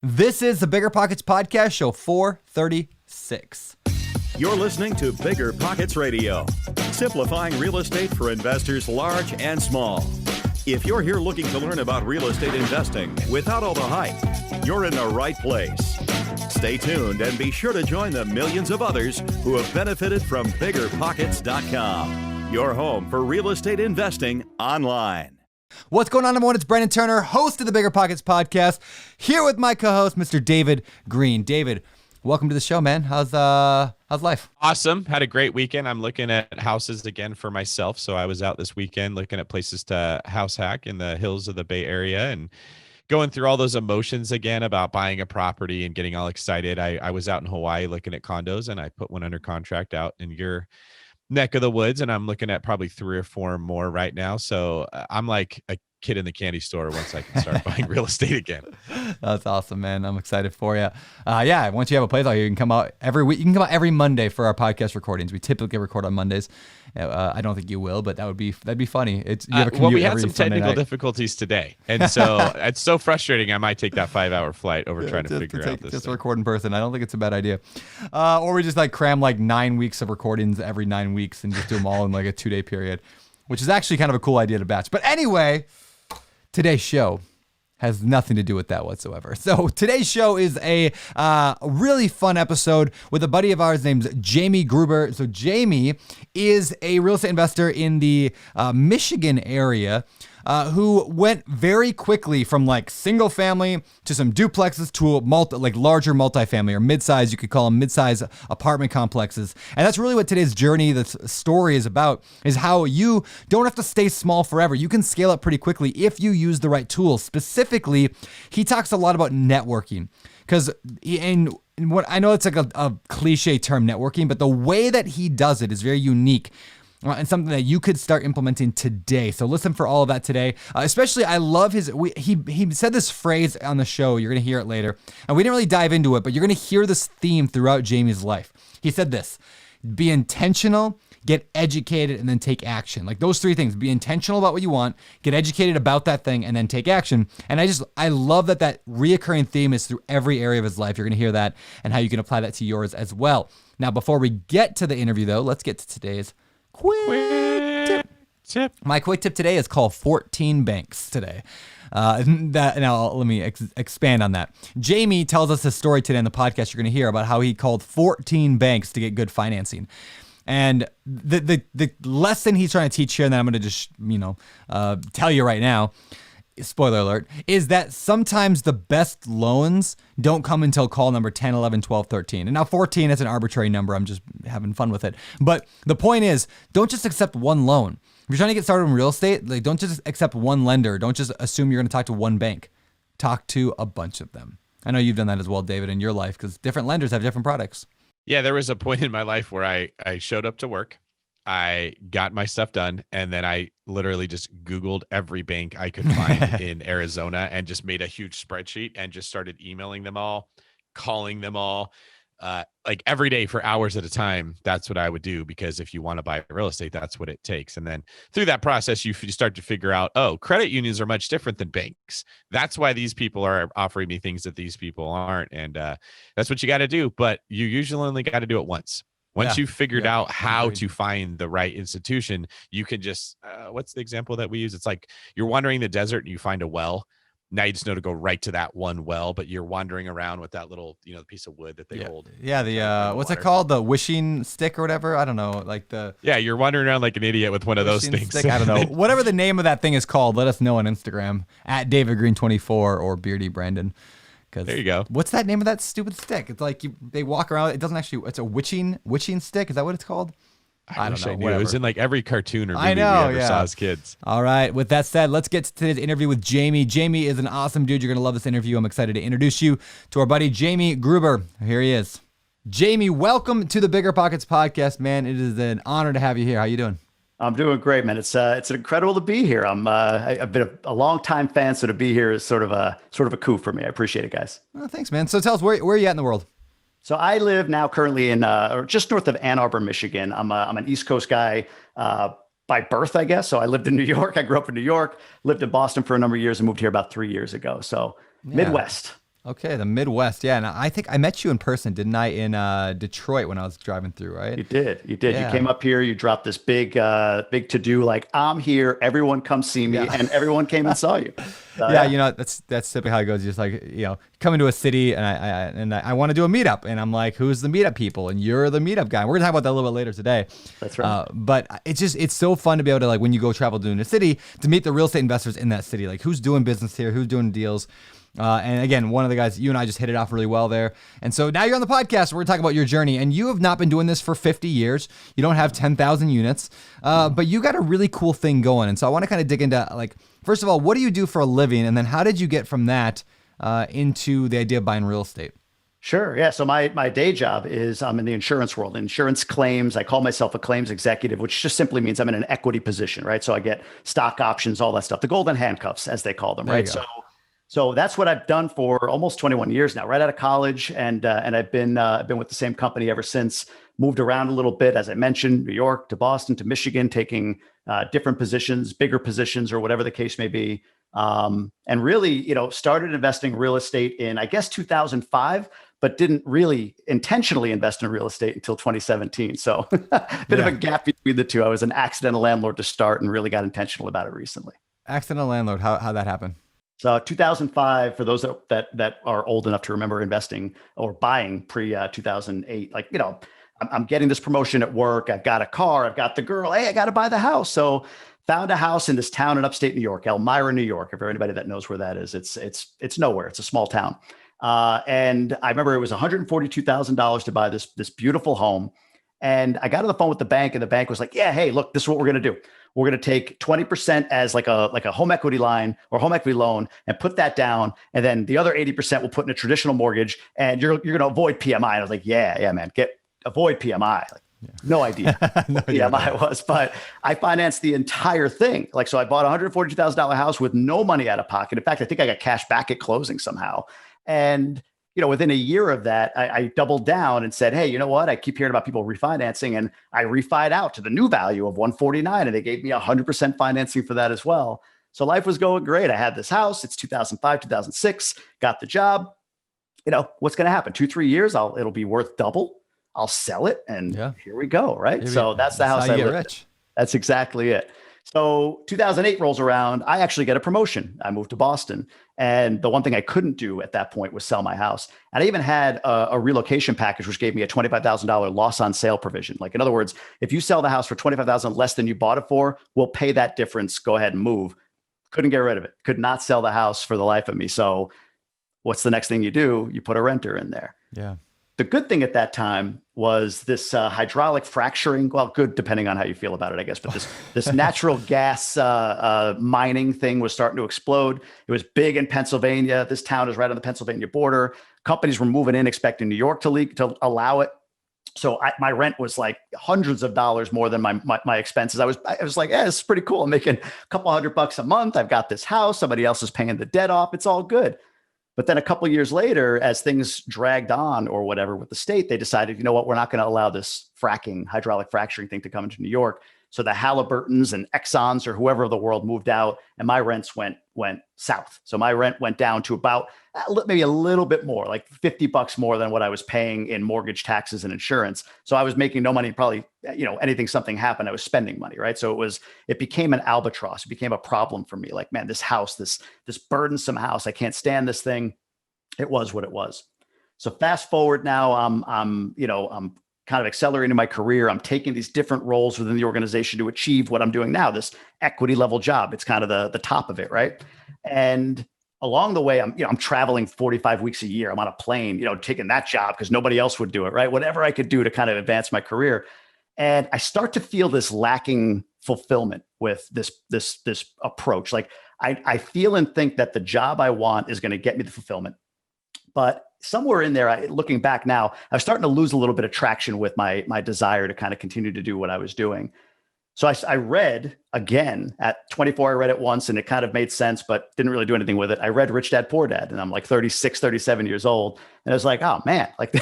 This is the Bigger Pockets Podcast, show 436. You're listening to Bigger Pockets Radio, simplifying real estate for investors large and small. If you're here looking to learn about real estate investing without all the hype, you're in the right place. Stay tuned and be sure to join the millions of others who have benefited from BiggerPockets.com, your home for real estate investing online. What's going on, everyone? It's Brandon Turner, host of the Bigger Pockets Podcast, here with my co-host, Mr. David Green. David, welcome to the show, man. How's life? Awesome. Had a great weekend. I'm looking at houses again for myself. So I was out this weekend looking at places to house hack in the hills of the Bay Area and going through all those emotions again about buying a property and getting all excited. I was out in Hawaii looking at condos, and I put one under contract out in your neck of the woods, and I'm looking at probably 3 or 4 more right now. So I'm like a kid in the candy store once I can start buying real estate again. That's awesome, man. I'm excited for you. Yeah, once you have a place out here, you can come out every week. You can come out every Monday for our podcast recordings. We typically record on Mondays. I don't think you will, but that'd be funny. You have a commute we had every some Sunday technical night. difficulties today, and so it's so frustrating. I might take that 5-hour flight over trying to figure out this. Just thing. record in person. I don't think it's a bad idea. Or we just like cram like 9 weeks of recordings every 9 weeks and just do them all in like a 2-day period, which is actually kind of a cool idea to batch. But anyway, today's show has nothing to do with that whatsoever. So today's show is a really fun episode with a buddy of ours named Jamie Gruber. So Jamie is a real estate investor in the Michigan area who went very quickly from like single family to some duplexes to a larger multifamily, or mid-size, you could call them mid-size apartment complexes. And that's really what today's journey, this story is about, is how you don't have to stay small forever. You can scale up pretty quickly if you use the right tools. Specifically, he talks a lot about networking, because what I know it's like a cliche term, networking, but the way that he does it is very unique. And something that you could start implementing today. So listen for all of that today. Especially, I love he said this phrase on the show. You're going to hear it later. And we didn't really dive into it, but you're going to hear this theme throughout Jamie's life. He said this: be intentional, get educated, and then take action. Like those 3 things: be intentional about what you want, get educated about that thing, and then take action. And I love that reoccurring theme is through every area of his life. You're going to hear that and how you can apply that to yours as well. Now, before we get to the interview, though, let's get to today's quick tip. My quick tip today is called 14 banks today. Now, let me expand on that. Jamie tells us a story today in the podcast you're going to hear about how he called 14 banks to get good financing. And the lesson he's trying to teach here, and then I'm going to just tell you right now, spoiler alert, is that sometimes the best loans don't come until call number 10, 11, 12, 13. And now 14 is an arbitrary number. I'm just having fun with it. But the point is, don't just accept one loan. If you're trying to get started in real estate, like don't just accept one lender. Don't just assume you're going to talk to one bank. Talk to a bunch of them. I know you've done that as well, David, in your life, because different lenders have different products. Yeah, there was a point in my life where I showed up to work. I got my stuff done, and then I literally just Googled every bank I could find in Arizona and just made a huge spreadsheet and just started emailing them all, calling them all, like every day for hours at a time. That's what I would do, because if you want to buy real estate, that's what it takes. And then through that process, you start to figure out, oh, credit unions are much different than banks. That's why these people are offering me things that these people aren't. And that's what you got to do. But you usually only got to do it once. Once you've figured out how to find the right institution, you can just, what's the example that we use? It's like you're wandering the desert and you find a well. Now you just know to go right to that one well, but you're wandering around with that little, piece of wood that they hold. Yeah, what's it called? The wishing stick or whatever? I don't know. Yeah, you're wandering around like an idiot with one of those things. Stick, I don't know. Whatever the name of that thing is called, let us know on Instagram at DavidGreen24 or Beardy Brandon. There you go. What's that name of that stupid stick? It's like they walk around. It doesn't actually. It's a witching stick. Is that what it's called? I don't know. It was in like every cartoon or movie we ever saw as kids. All right. With that said, let's get to today's interview with Jamie. Jamie is an awesome dude. You're gonna love this interview. I'm excited to introduce you to our buddy Jamie Gruber. Here he is. Jamie, welcome to the Bigger Pockets podcast, man. It is an honor to have you here. How you doing? I'm doing great, man. It's incredible to be here. I've been a long time fan, so to be here is sort of a coup for me. I appreciate it, guys. Oh, thanks, man. So tell us, where are you at in the world? So I live now currently in or just north of Ann Arbor, Michigan. I'm an East Coast guy by birth, I guess. So I lived in New York. I grew up in New York, lived in Boston for a number of years, and moved here about 3 years ago. So Midwest. Okay, the Midwest. Yeah, and I think I met you in person, didn't I, in Detroit when I was driving through, right? You did. You did. Yeah. You came up here, you dropped this big to-do, like, I'm here, everyone come see me, Yeah. and everyone came and saw you. So, Yeah, you know, that's typically how it goes. Just like, you know, come into a city and I want to do a meetup, and I'm like, who's the meetup people? And you're the meetup guy. We're gonna talk about that a little bit later today. That's right. But it's so fun to be able to, like, when you go travel to a city, to meet the real estate investors in that city, like who's doing business here, who's doing deals. And again, one of the guys, you and I just hit it off really well there. And so now you're on the podcast. We're going to talk about your journey. And you have not been doing this for 50 years. You don't have 10,000 units, but you got a really cool thing going. And so I want to kind of dig into, like, first of all, what do you do for a living? And then how did you get from that into the idea of buying real estate? Sure. Yeah. So my day job is I'm in the insurance world, insurance claims. I call myself a claims executive, which just simply means I'm in an equity position, right? So I get stock options, all that stuff, the golden handcuffs, as they call them, There you right? go. So that's what I've done for almost 21 years now, right out of college, and I've been with the same company ever since. Moved around a little bit, as I mentioned, New York to Boston to Michigan, taking different positions, bigger positions, or whatever the case may be. And really, you know, started investing real estate in, I guess, 2005, but didn't really intentionally invest in real estate until 2017. So bit of a gap between the two. I was an accidental landlord to start, and really got intentional about it recently. Accidental landlord. How that happened? So 2005, for those that are old enough to remember investing or buying pre 2008, like, you know, I'm getting this promotion at work. I've got a car. I've got the girl. Hey, I got to buy the house. So found a house in this town in upstate New York, Elmira, New York. If anybody that knows where that is, it's nowhere. It's a small town. And I remember it was $142,000 to buy this beautiful home. And I got on the phone with the bank, and the bank was like, yeah, hey, look, this is what we're going to do. We're going to take 20% as like a home equity line or home equity loan and put that down. And then the other 80% we'll put in a traditional mortgage, and you're going to avoid PMI. And I was like, yeah, man, avoid PMI. Like, no idea what PMI was, but I financed the entire thing. Like, so I bought a $142,000 house with no money out of pocket. In fact, I think I got cash back at closing somehow. And, you know, within a year of that, I doubled down and said, hey, you know what? I keep hearing about people refinancing, and I refied out to the new value of 149, and they gave me 100% financing for that as well. So life was going great. I had this house. It's 2005, 2006, got the job. You know, what's going to happen? 2-3 years, it'll be worth double. I'll sell it, and here we go, right? So that's the house I lived in. That's exactly it. So 2008 rolls around. I actually get a promotion. I moved to Boston. And the one thing I couldn't do at that point was sell my house. And I even had a relocation package, which gave me a $25,000 loss on sale provision. Like, in other words, if you sell the house for $25,000 less than you bought it for, we'll pay that difference. Go ahead and move. Couldn't get rid of it. Could not sell the house for the life of me. So what's the next thing you do? You put a renter in there. Yeah. The good thing at that time was this hydraulic fracturing. Well, good depending on how you feel about it, I guess. But this natural gas mining thing was starting to explode. It was big in Pennsylvania. This town is right on the Pennsylvania border. Companies were moving in expecting New York to allow it. So my rent was like hundreds of dollars more than my expenses. I was like, yeah, this is pretty cool. I'm making a couple $100 a month. I've got this house. Somebody else is paying the debt off. It's all good. But then a couple of years later, as things dragged on or whatever with the state, they decided, you know what, we're not going to allow this hydraulic fracturing thing to come into New York. So the Halliburtons and Exxons or whoever of the world moved out, and my rents went south. So my rent went down to about maybe a little bit more, like $50 more than what I was paying in mortgage, taxes, and insurance. So I was making no money, probably, you know, something happened, I was spending money, right? So it became an albatross. It became a problem for me. Like, man, this house, this burdensome house, I can't stand this thing. It was what it was. So fast forward now, I'm kind of accelerating my career. I'm taking these different roles within the organization to achieve what I'm doing now, this equity level job. It's kind of the top of it, right? And along the way, I'm traveling 45 weeks a year. I'm on a plane, taking that job because nobody else would do it, right? Whatever I could do to kind of advance my career. And I start to feel this lacking fulfillment with this approach. Like I feel and think that the job I want is going to get me the fulfillment. But somewhere in there, looking back now, I was starting to lose a little bit of traction with my desire to kind of continue to do what I was doing. So I read again at 24, I read it once and it kind of made sense, but didn't really do anything with it. I read Rich Dad, Poor Dad, and I'm like 36, 37 years old. And I was like, oh man, like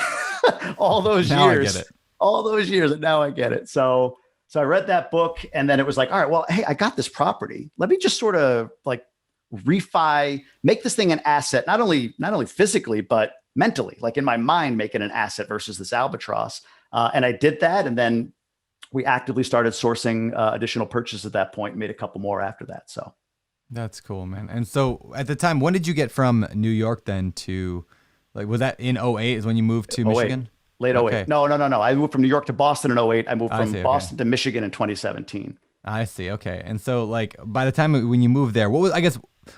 all those years, and now I get it. So I read that book and then it was like, all right, well, hey, I got this property. Let me just sort of like make this thing an asset, not only physically, but mentally, like in my mind, make it an asset versus this albatross. And I did that. And then we actively started sourcing additional purchases at that point, made a couple more after that. So that's cool, man. And so at the time, when did you get from New York then to, like, was that in 08 is when you moved to Michigan? Late 08. Okay. No. I moved from New York to Boston in 08. I moved from Boston okay. to Michigan in 2017. I see. Okay. And so, like, by the time when you moved there, what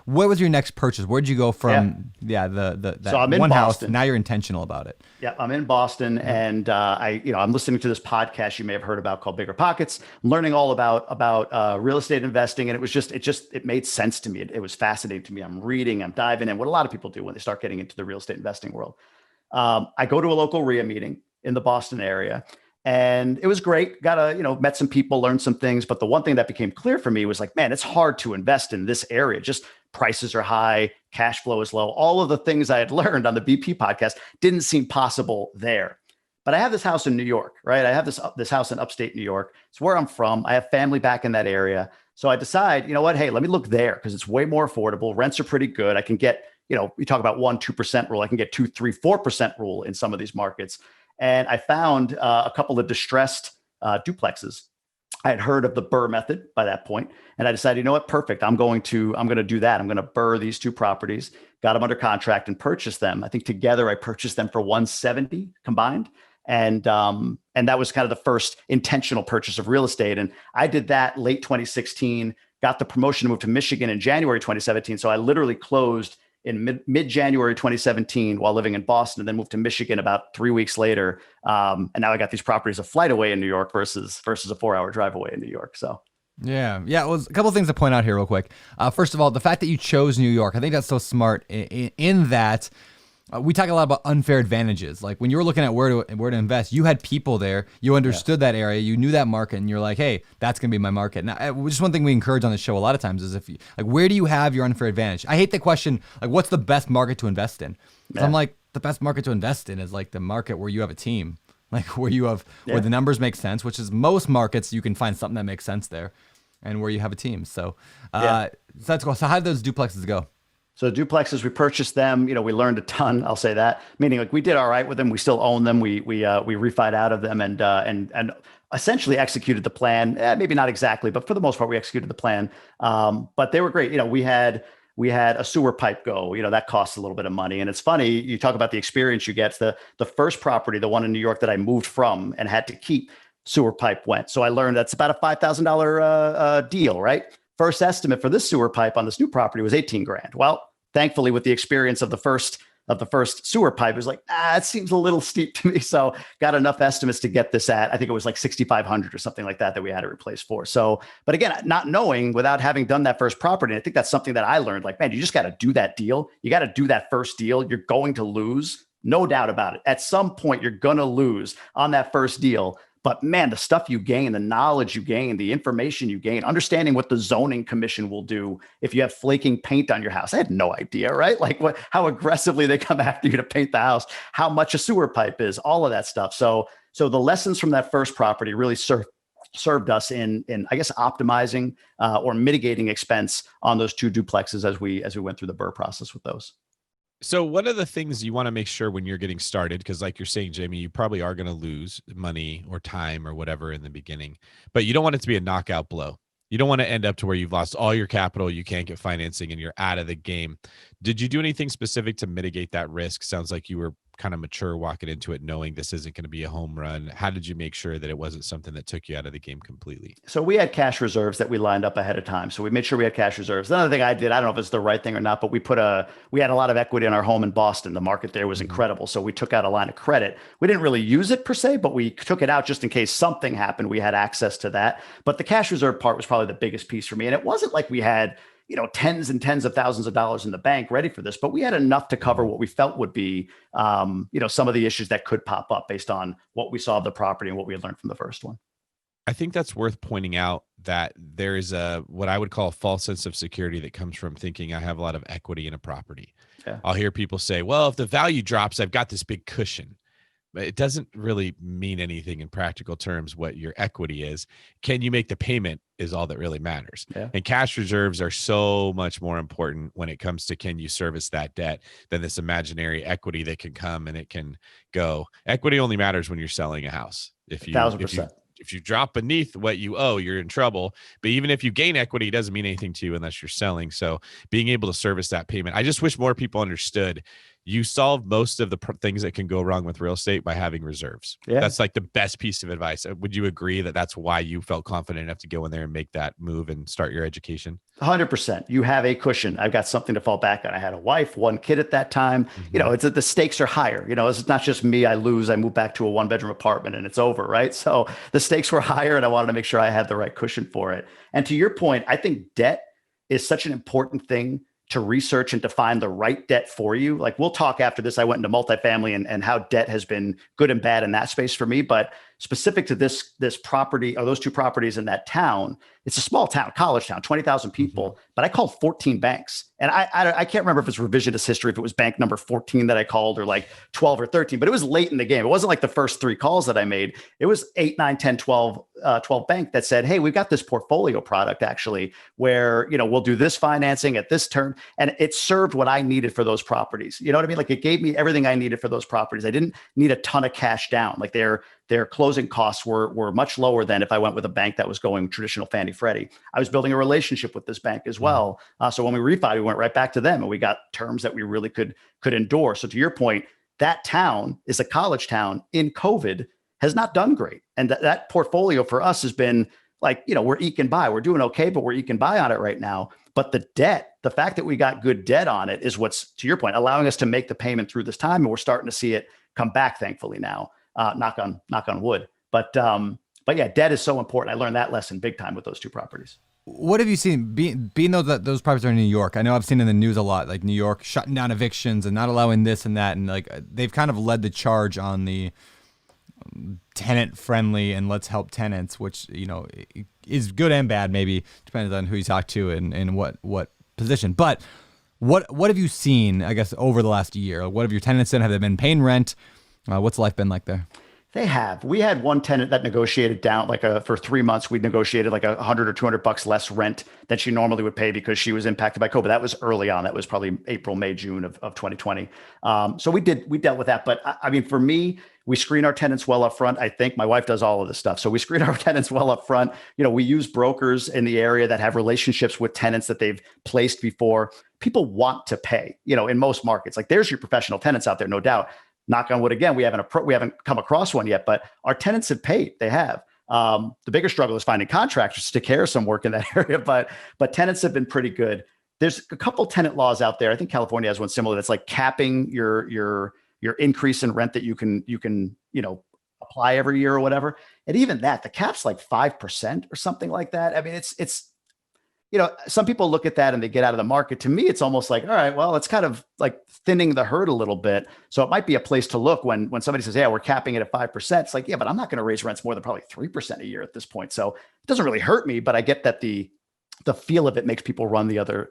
was your next purchase? Where'd you go from? That so I'm in one Boston. house. Now you're intentional about it. Yeah, I'm in Boston, and I'm listening to this podcast you may have heard about called BiggerPockets. I'm learning all about real estate investing, and it made sense to me. It was fascinating to me. I'm reading, I'm diving in. What a lot of people do when they start getting into the real estate investing world. I go to a local RIA meeting in the Boston area. And it was great. Met some people, learned some things. But the one thing that became clear for me was like, man, it's hard to invest in this area. Just prices are high, cash flow is low. All of the things I had learned on the BP podcast didn't seem possible there. But I have this house in New York, right? I have this house in upstate New York. It's where I'm from. I have family back in that area. So I decide, you know what? Hey, let me look there because it's way more affordable. Rents are pretty good. I can get, we talk about 1-2% rule. I can get 2-3-4% rule in some of these markets. And I found a couple of distressed duplexes. I had heard of the BRRRR method by that point, and I decided, you know what, perfect. I'm going to do that. I'm going to BRRRR these two properties. Got them under contract and purchased them. I think together I purchased them for $170 combined, and that was kind of the first intentional purchase of real estate. And I did that late 2016. Got the promotion to move to Michigan in January 2017. So I literally closed in mid-January 2017 while living in Boston, and then moved to Michigan about 3 weeks later. And now I got these properties a flight away in New York versus a 4-hour drive away in New York. So yeah. Well, a couple of things to point out here real quick. First of all, the fact that you chose New York, I think that's so smart in that we talk a lot about unfair advantages. Like when you were looking at where to invest, you had people there, you understood that area, you knew that market, and you're like, hey, that's going to be my market. Now, just one thing we encourage on the show a lot of times is where do you have your unfair advantage? I hate the question, like, what's the best market to invest in? Yeah. I'm like, the best market to invest in is like the market where you have a team, like where where the numbers make sense, which is most markets you can find something that makes sense there, and where you have a team. So, so that's cool. So how did those duplexes go? So duplexes, we purchased them. We learned a ton. I'll say that. Meaning, like, we did all right with them. We still own them. We refied out of them and essentially executed the plan. Maybe not exactly, but for the most part, we executed the plan. But they were great. We had a sewer pipe go. That costs a little bit of money. And it's funny, you talk about the experience you get. The first property, the one in New York that I moved from and had to keep, sewer pipe went. So I learned that's about a $5,000 deal, right? First estimate for this sewer pipe on this new property was $18,000. Well, thankfully, with the experience of the first sewer pipe, it was like, it seems a little steep to me. So got enough estimates to get this at, I think it was like $6,500 or something like that we had to replace for. So, but again, not knowing, without having done that first property, I think that's something that I learned. Like, man, you just got to do that deal. You got to do that first deal. You're going to lose, no doubt about it. At some point, you're going to lose on that first deal. But man, the stuff you gain, the knowledge you gain, the information you gain, understanding what the zoning commission will do if you have flaking paint on your house. I had no idea, right? Like how aggressively they come after you to paint the house, how much a sewer pipe is, all of that stuff. So the lessons from that first property really served us in I guess optimizing or mitigating expense on those two duplexes as we went through the BRRRR process with those. So one of the things you want to make sure when you're getting started, because like you're saying, Jamie, you probably are going to lose money or time or whatever in the beginning, but you don't want it to be a knockout blow. You don't want to end up to where you've lost all your capital, you can't get financing, and you're out of the game. Did you do anything specific to mitigate that risk? Sounds like you were kind of mature walking into it, knowing this isn't going to be a home run. How did you make sure that it wasn't something that took you out of the game completely? So we had cash reserves that we lined up ahead of time. So we made sure we had cash reserves. Another thing I did, I don't know if it's the right thing or not, but we had a lot of equity in our home in Boston. The market there was incredible. So we took out a line of credit. We didn't really use it per se, but we took it out just in case something happened. We had access to that. But the cash reserve part was probably the biggest piece for me. And it wasn't like we had tens and tens of thousands of dollars in the bank ready for this, but we had enough to cover what we felt would be, some of the issues that could pop up based on what we saw of the property and what we had learned from the first one. I think that's worth pointing out that there is what I would call a false sense of security that comes from thinking I have a lot of equity in a property. Yeah. I'll hear people say, well, if the value drops, I've got this big cushion. it doesn't really mean anything in practical terms what your equity is. Can you make the payment is all that really matters. Yeah. And cash reserves are so much more important when it comes to can you service that debt than this imaginary equity that can come and it can go. Equity only matters when you're selling a house. If you 1,000%. if you drop beneath what you owe, you're in trouble. But even if you gain equity, it doesn't mean anything to you unless you're selling. So being able to service that payment, I just wish more people understood you solve most of the things that can go wrong with real estate by having reserves. Yeah. That's like the best piece of advice. Would you agree that that's why you felt confident enough to go in there and make that move and start your education? 100%. You have a cushion. I've got something to fall back on. I had a wife, one kid at that time. You know, it's the stakes are higher. You know, it's not just me. I lose. I move back to a 1-bedroom apartment and it's over, right? So the stakes were higher, and I wanted to make sure I had the right cushion for it. And to your point, I think debt is such an important thing to research and to find the right debt for you. Like, we'll talk after this. I went into multifamily and how debt has been good and bad in that space for me. But specific to this property, or those two properties in that town, it's a small town, college town, 20,000 people, but I called 14 banks. And I can't remember if it's revisionist history, if it was bank number 14 that I called, or like 12 or 13, but it was late in the game. It wasn't like the first 3 calls that I made. It was 8, 9, 10, 12 bank that said, hey, we've got this portfolio product actually where, you know, we'll do this financing at this term. And it served what I needed for those properties. You know what I mean? Like, it gave me everything I needed for those properties. I didn't need a ton of cash down. Like, their closing costs were much lower than if I went with a bank that was going traditional Fannie Freddie. I was building a relationship with this bank as well. So when we refied, we went right back to them and we got terms that we really could endure. So to your point, that town is a college town in COVID, has not done great. And that portfolio for us has been like, you know, we're eking by. We're doing okay, but we're eking by on it right now. But the debt, the fact that we got good debt on it is what's, to your point, allowing us to make the payment through this time. And we're starting to see it come back, thankfully now. Knock on wood. But yeah, debt is so important. I learned that lesson big time with those two properties. What have you seen? Being those properties are in New York, I know I've seen in the news a lot, like New York shutting down evictions and not allowing this and that, and like they've kind of led the charge on the tenant friendly and let's help tenants, which, you know, is good and bad, maybe depends on who you talk to and what position. But what have you seen, I guess, over the last year? What have your tenants done? Have they been paying rent? What's life been like there? They have. We had one tenant that negotiated down for 3 months. We negotiated like $100 or $200 less rent than she normally would pay because she was impacted by COVID. That was early on. That was probably April, May, June of 2020. So we dealt with that. But I mean, for me, we screen our tenants well up front. I think my wife does all of this stuff. So we screen our tenants well up front. You know, we use brokers in the area that have relationships with tenants that they've placed before. People want to pay, you know, in most markets. Like, there's your professional tenants out there, no doubt. Knock on wood again, we haven't come across one yet, but our tenants have paid. They have. The bigger struggle is finding contractors to take care of some work in that area, but tenants have been pretty good. There's a couple tenant laws out there. I think California has one similar that's like capping your increase in rent that you can you know, apply every year or whatever. And even that, the cap's like 5% or something like that. I mean, it's you know, some people look at that and they get out of the market. To me, it's almost like, all right, well, it's kind of like thinning the herd a little bit. So it might be a place to look when somebody says, yeah, we're capping it at 5%. It's like, yeah, but I'm not going to raise rents more than probably 3% a year at this point. So it doesn't really hurt me, but I get that the feel of it makes people run the other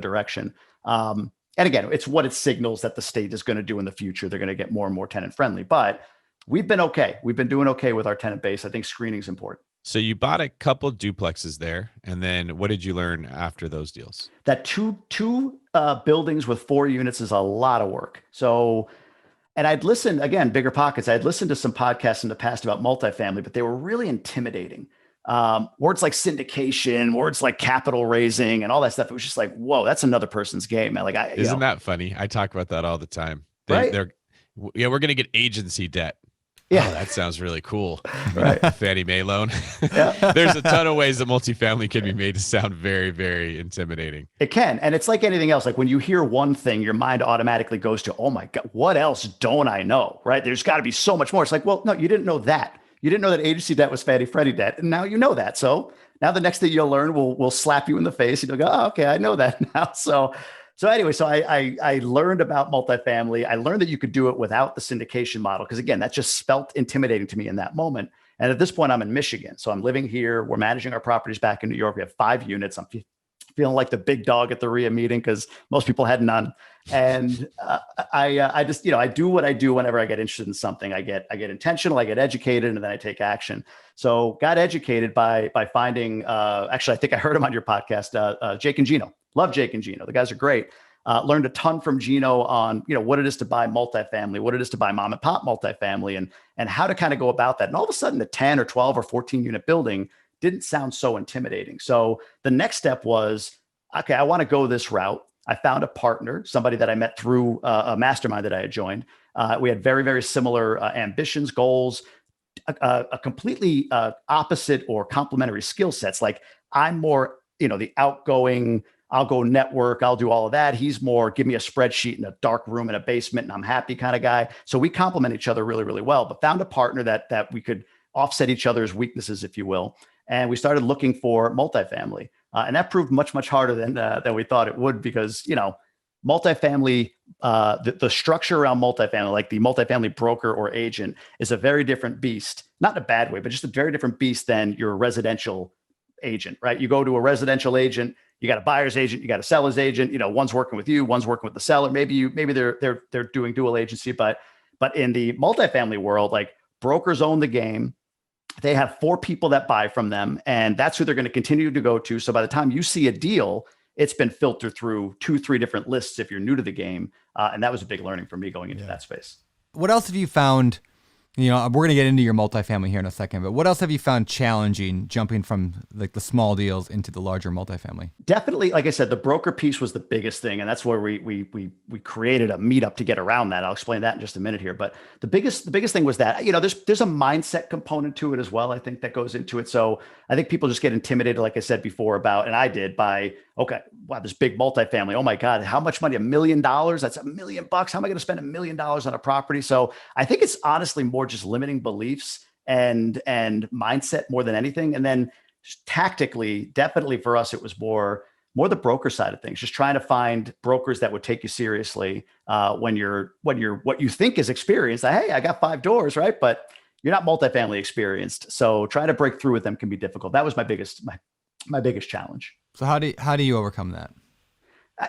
direction. And again, it's what it signals that the state is going to do in the future. They're going to get more and more tenant friendly, but we've been okay. We've been doing okay with our tenant base. I think screening is important. So you bought a couple duplexes there, and then what did you learn after those deals? That two buildings with 4 units is a lot of work. So, and I'd listened, again, BiggerPockets, I'd listened to some podcasts in the past about multifamily, but they were really intimidating. Words like syndication, words like capital raising and all that stuff. It was just like, whoa, that's another person's game, man. Like, isn't that funny? I talk about that all the time. Right? We're going to get agency debt. Yeah, oh, that sounds really cool. Right. Fannie Mae loan. Yeah. There's a ton of ways that multifamily can be made to sound very, very intimidating. It can. And it's like anything else. Like, when you hear one thing, your mind automatically goes to, oh my God, what else don't I know? Right. There's got to be so much more. It's like, well, no, you didn't know that. You didn't know that agency debt was Fannie Freddie debt. And now you know that. So now the next thing you'll learn will slap you in the face and you'll go, oh, okay, I know that now. So anyway, I learned about multifamily. I learned that you could do it without the syndication model, because again, that just felt intimidating to me in that moment. And at this point, I'm in Michigan. So I'm living here. We're managing our properties back in New York. We have 5 units. I'm feeling like the big dog at the RIA meeting because most people had none. And I just, I do what I do whenever I get interested in something. I get intentional, I get educated, and then I take action. So got educated by finding, actually, I think I heard him on your podcast, Jake and Gino. Love Jake and Gino. The guys are great. Learned a ton from Gino on, what it is to buy multifamily, what it is to buy mom and pop multifamily, and how to kind of go about that. And all of a sudden, the 10 or 12 or 14 unit building didn't sound so intimidating. So the next step was, okay, I want to go this route. I found a partner, somebody that I met through a mastermind that I had joined. We had very, very similar ambitions, goals, a completely opposite or complementary skill sets. Like I'm more, the outgoing, I'll go network, I'll do all of that. He's more, give me a spreadsheet in a dark room in a basement and I'm happy kind of guy. So we complement each other really, really well, but found a partner that we could offset each other's weaknesses, if you will. And we started looking for multifamily. And that proved much, much harder than we thought it would because, multifamily, the structure around multifamily, like the multifamily broker or agent is a very different beast, not in a bad way, but just a very different beast than your residential agent, right? You go to a residential agent, you got a buyer's agent, you got a seller's agent, one's working with you, one's working with the seller. Maybe they're doing dual agency, but in the multifamily world, like brokers own the game. They have 4 people that buy from them, and that's who they're going to continue to go to. So by the time you see a deal, it's been filtered through 2-3 different lists if you're new to the game. And that was a big learning for me going into that space. What else have you found? We're going to get into your multifamily here in a second, but what else have you found challenging jumping from like the small deals into the larger multifamily? Definitely, like I said, the broker piece was the biggest thing. And that's where we created a meetup to get around that. I'll explain that in just a minute here. But the biggest thing was that, there's a mindset component to it as well. I think that goes into it. So I think people just get intimidated, like I said before and I did by, okay, wow, this big multifamily. Oh my God, how much money? $1 million? That's $1 million. How am I going to spend $1 million on a property? So I think it's honestly more just limiting beliefs and mindset more than anything. And then tactically, definitely for us, it was more the broker side of things, just trying to find brokers that would take you seriously when you're what you think is experienced. Hey, I got 5 doors, right? But you're not multifamily experienced. So trying to break through with them can be difficult. That was my biggest challenge. So how do you overcome that?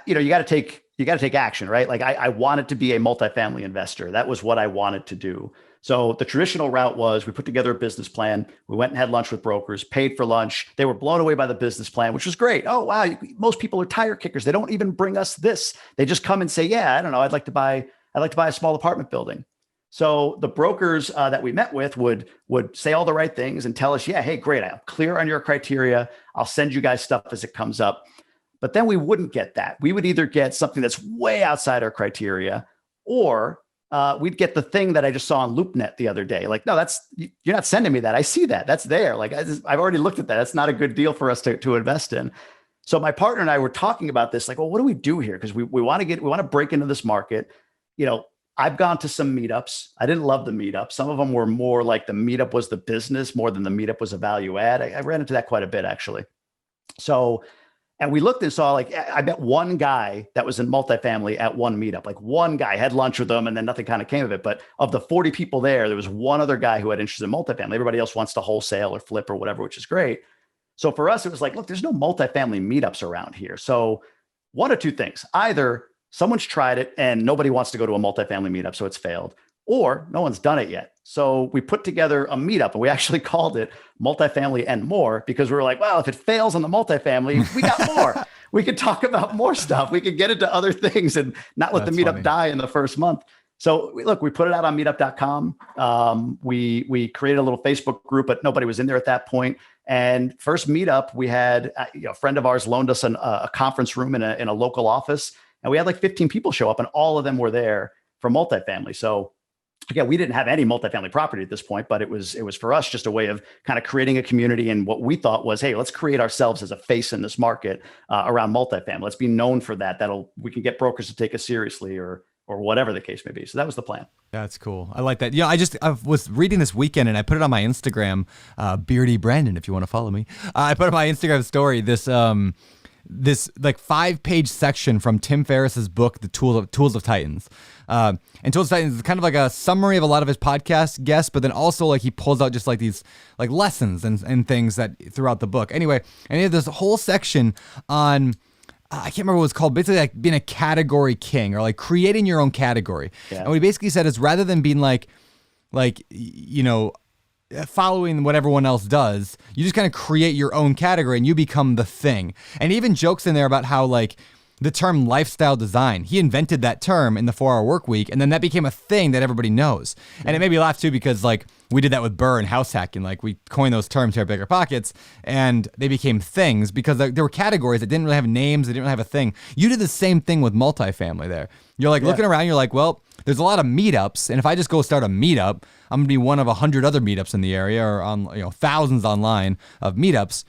You got to take action, right? Like I wanted to be a multifamily investor. That was what I wanted to do. So the traditional route was we put together a business plan. We went and had lunch with brokers, paid for lunch. They were blown away by the business plan, which was great. Oh, wow. Most people are tire kickers. They don't even bring us this. They just come and say, yeah, I don't know. I'd like to buy a small apartment building. So the brokers that we met with would say all the right things and tell us, yeah, hey, great. I'm clear on your criteria. I'll send you guys stuff as it comes up. But then we wouldn't get that. We would either get something that's way outside our criteria, or we'd get the thing that I just saw on LoopNet the other day. Like, no, you're not sending me that. I see that. That's there. Like, I've already looked at that. That's not a good deal for us to invest in. So my partner and I were talking about this, like, well, what do we do here? Because we want to break into this market. I've gone to some meetups. I didn't love the meetup. Some of them were more like the meetup was the business more than the meetup was a value add. I ran into that quite a bit, actually. So, and we looked and saw, like, I met one guy that was in multifamily at one meetup. Like one guy, had lunch with them and then nothing kind of came of it. But of the 40 people there was one other guy who had interest in multifamily. Everybody else wants to wholesale or flip or whatever, which is great. So for us, it was like, look, there's no multifamily meetups around here. So one of two things: either someone's tried it and nobody wants to go to a multifamily meetup, so it's failed, or no one's done it yet. So we put together a meetup, and we actually called it Multifamily and More, because we were like, well, if it fails on the multifamily, we got more. We could talk about more stuff. We could get into other things and not let the meetup die in the first month. So we put it out on meetup.com. We created a little Facebook group, but nobody was in there at that point. And first meetup, we had a friend of ours loaned us a conference room in a local office. And we had like 15 people show up, and all of them were there for multifamily. So again, we didn't have any multifamily property at this point, but it was for us just a way of kind of creating a community. And what we thought was, hey, let's create ourselves as a face in this market around multifamily. Let's be known for that. We can get brokers to take us seriously, or whatever the case may be. So that was the plan. That's cool. I like that. Yeah, I was reading this weekend, and I put it on my Instagram, Beardy Brandon, if you want to follow me. I put on my Instagram story this like 5-page section from Tim Ferriss's book, The Tools of Titans. And Tools of Titans is kind of like a summary of a lot of his podcast guests, but then also like he pulls out just like these like lessons and things that throughout the book. Anyway, and he had this whole section on I can't remember what it's called, basically like being a category king or like creating your own category. Yeah. And what he basically said is rather than being following what everyone else does, you just kind of create your own category and you become the thing. And he even jokes in there about how like the term lifestyle design, he invented that term in the 4-Hour Work Week, and then that became a thing that everybody knows. And it made me laugh too because like we did that with Burr and house hacking. Like we coined those terms here at BiggerPockets, and they became things because there were categories that didn't really have names, they didn't really have a thing. You did the same thing with multifamily there. You're like looking around, you're like, well, there's a lot of meetups, and if I just go start a meetup, I'm gonna be one of 100 other meetups in the area or on thousands online of meetups.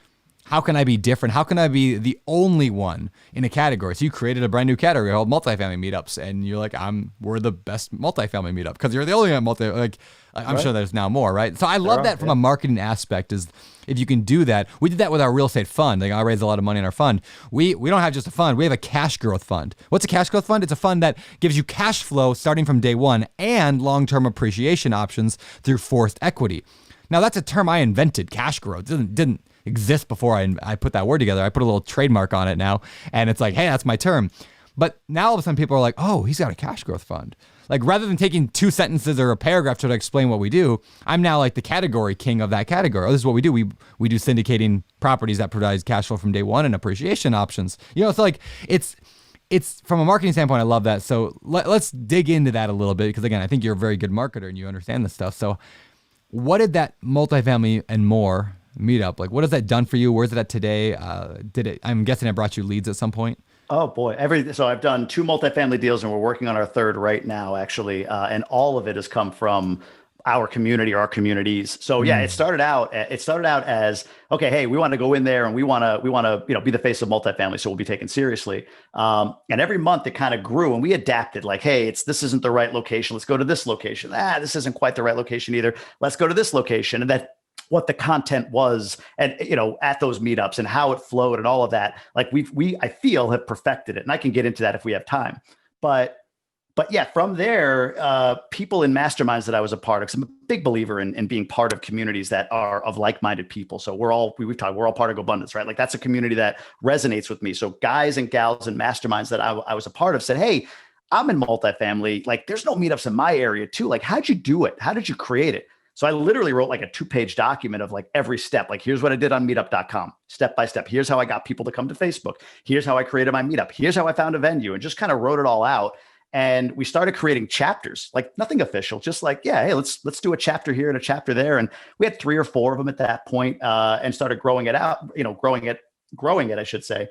How can I be different? How can I be the only one in a category? So you created a brand new category called multifamily meetups, and you're like, we're the best multifamily meetup because you're the only one I'm sure there's now more, right? So I love that from a marketing aspect is if you can do that. We did that with our real estate fund. Like I raised a lot of money in our fund. We don't have just a fund. We have a cash growth fund. What's a cash growth fund? It's a fund that gives you cash flow starting from day one and long-term appreciation options through forced equity. Now that's a term I invented, cash growth. It didn't exist before I put that word together. I put a little trademark on it now, and it's like, hey, that's my term. But now all of a sudden people are like, oh, he's got a cash growth fund. Like rather than taking 2 sentences or a paragraph to explain what we do, I'm now like the category king of that category. Oh, this is what we do. We do syndicating properties that provide cash flow from day one and appreciation options. It's like it's from a marketing standpoint, I love that. So let's dig into that a little bit because again, I think you're a very good marketer and you understand this stuff. So what did that multifamily and more meetup, like what has that done for you? Where's it at today? I'm guessing it brought you leads at some point. Oh boy. So I've done 2 multifamily deals and we're working on our 3rd right now, actually. And all of it has come from our community or our communities. So yeah, it started out as, okay, hey, we want to go in there and we want to, be the face of multifamily. So we'll be taken seriously. And every month it kind of grew and we adapted like, hey, this isn't the right location. Let's go to this location. This isn't quite the right location either. Let's go to this location. And that what the content was and, at those meetups and how it flowed and all of that, like I feel have perfected it. And I can get into that if we have time, but yeah, from there, people in masterminds that I was a part of, 'cause I'm a big believer in being part of communities that are of like-minded people. So we're all part of abundance, right? Like that's a community that resonates with me. So guys and gals and masterminds that I was a part of said, hey, I'm in multifamily. Like there's no meetups in my area too. Like, how'd you do it? How did you create it? So I literally wrote like a 2-page document of like every step. Like, here's what I did on meetup.com, step by step. Here's how I got people to come to Facebook. Here's how I created my meetup. Here's how I found a venue, and just kind of wrote it all out. And we started creating chapters, like nothing official, just like, yeah, hey, let's do a chapter here and a chapter there. And we had 3 or 4 of them at that point, and started growing it out, growing it, I should say.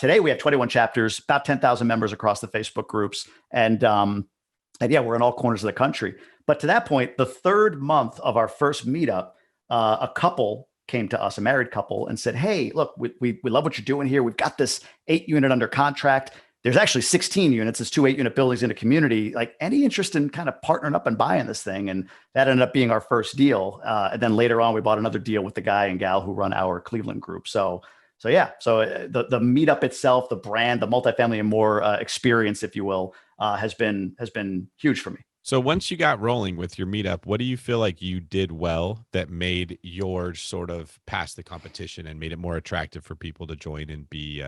Today we have 21 chapters, about 10,000 members across the Facebook groups. And yeah, we're in all corners of the country. But to that point, the 3rd month of our first meetup, a couple came to us, a married couple, and said, hey, look, we love what you're doing here. We've got this 8-unit under contract. There's actually 16 units. It's 2 8-unit buildings in a community. Like, any interest in kind of partnering up and buying this thing? And that ended up being our first deal. And then later on, we bought another deal with the guy and gal who run our Cleveland group. So yeah, the meetup itself, the brand, the multifamily and more experience, if you will, has been huge for me. So once you got rolling with your meetup, what do you feel like you did well that made yours sort of pass the competition and made it more attractive for people to join and be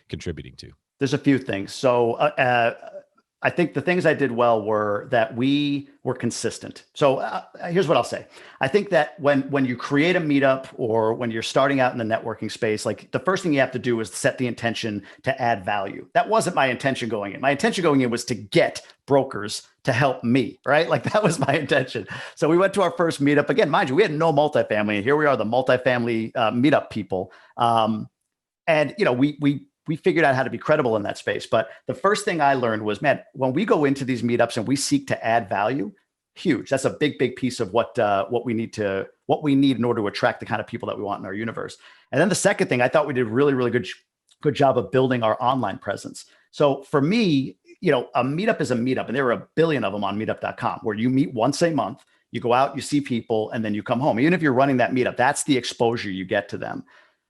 contributing to? There's a few things. So I think the things I did well were that we were consistent. So here's what I'll say. I think that when you create a meetup or when you're starting out in the networking space, like the first thing you have to do is set the intention to add value. That wasn't my intention going in. My intention going in was to get brokers to help me, right? Like that was my intention. So we went to our first meetup. Again, mind you, we had no multifamily, and here we are, the multifamily meetup people. And we figured out how to be credible in that space. But the first thing I learned was, man, when we go into these meetups and we seek to add value, huge. That's a big piece of what we need in order to attract the kind of people that we want in our universe. And then the second thing, I thought we did really good job of building our online presence. So for me, a meetup is a meetup, and there are a billion of them on meetup.com where you meet once a month, you go out, you see people, and then you come home. Even if you're running that meetup, that's the exposure you get to them.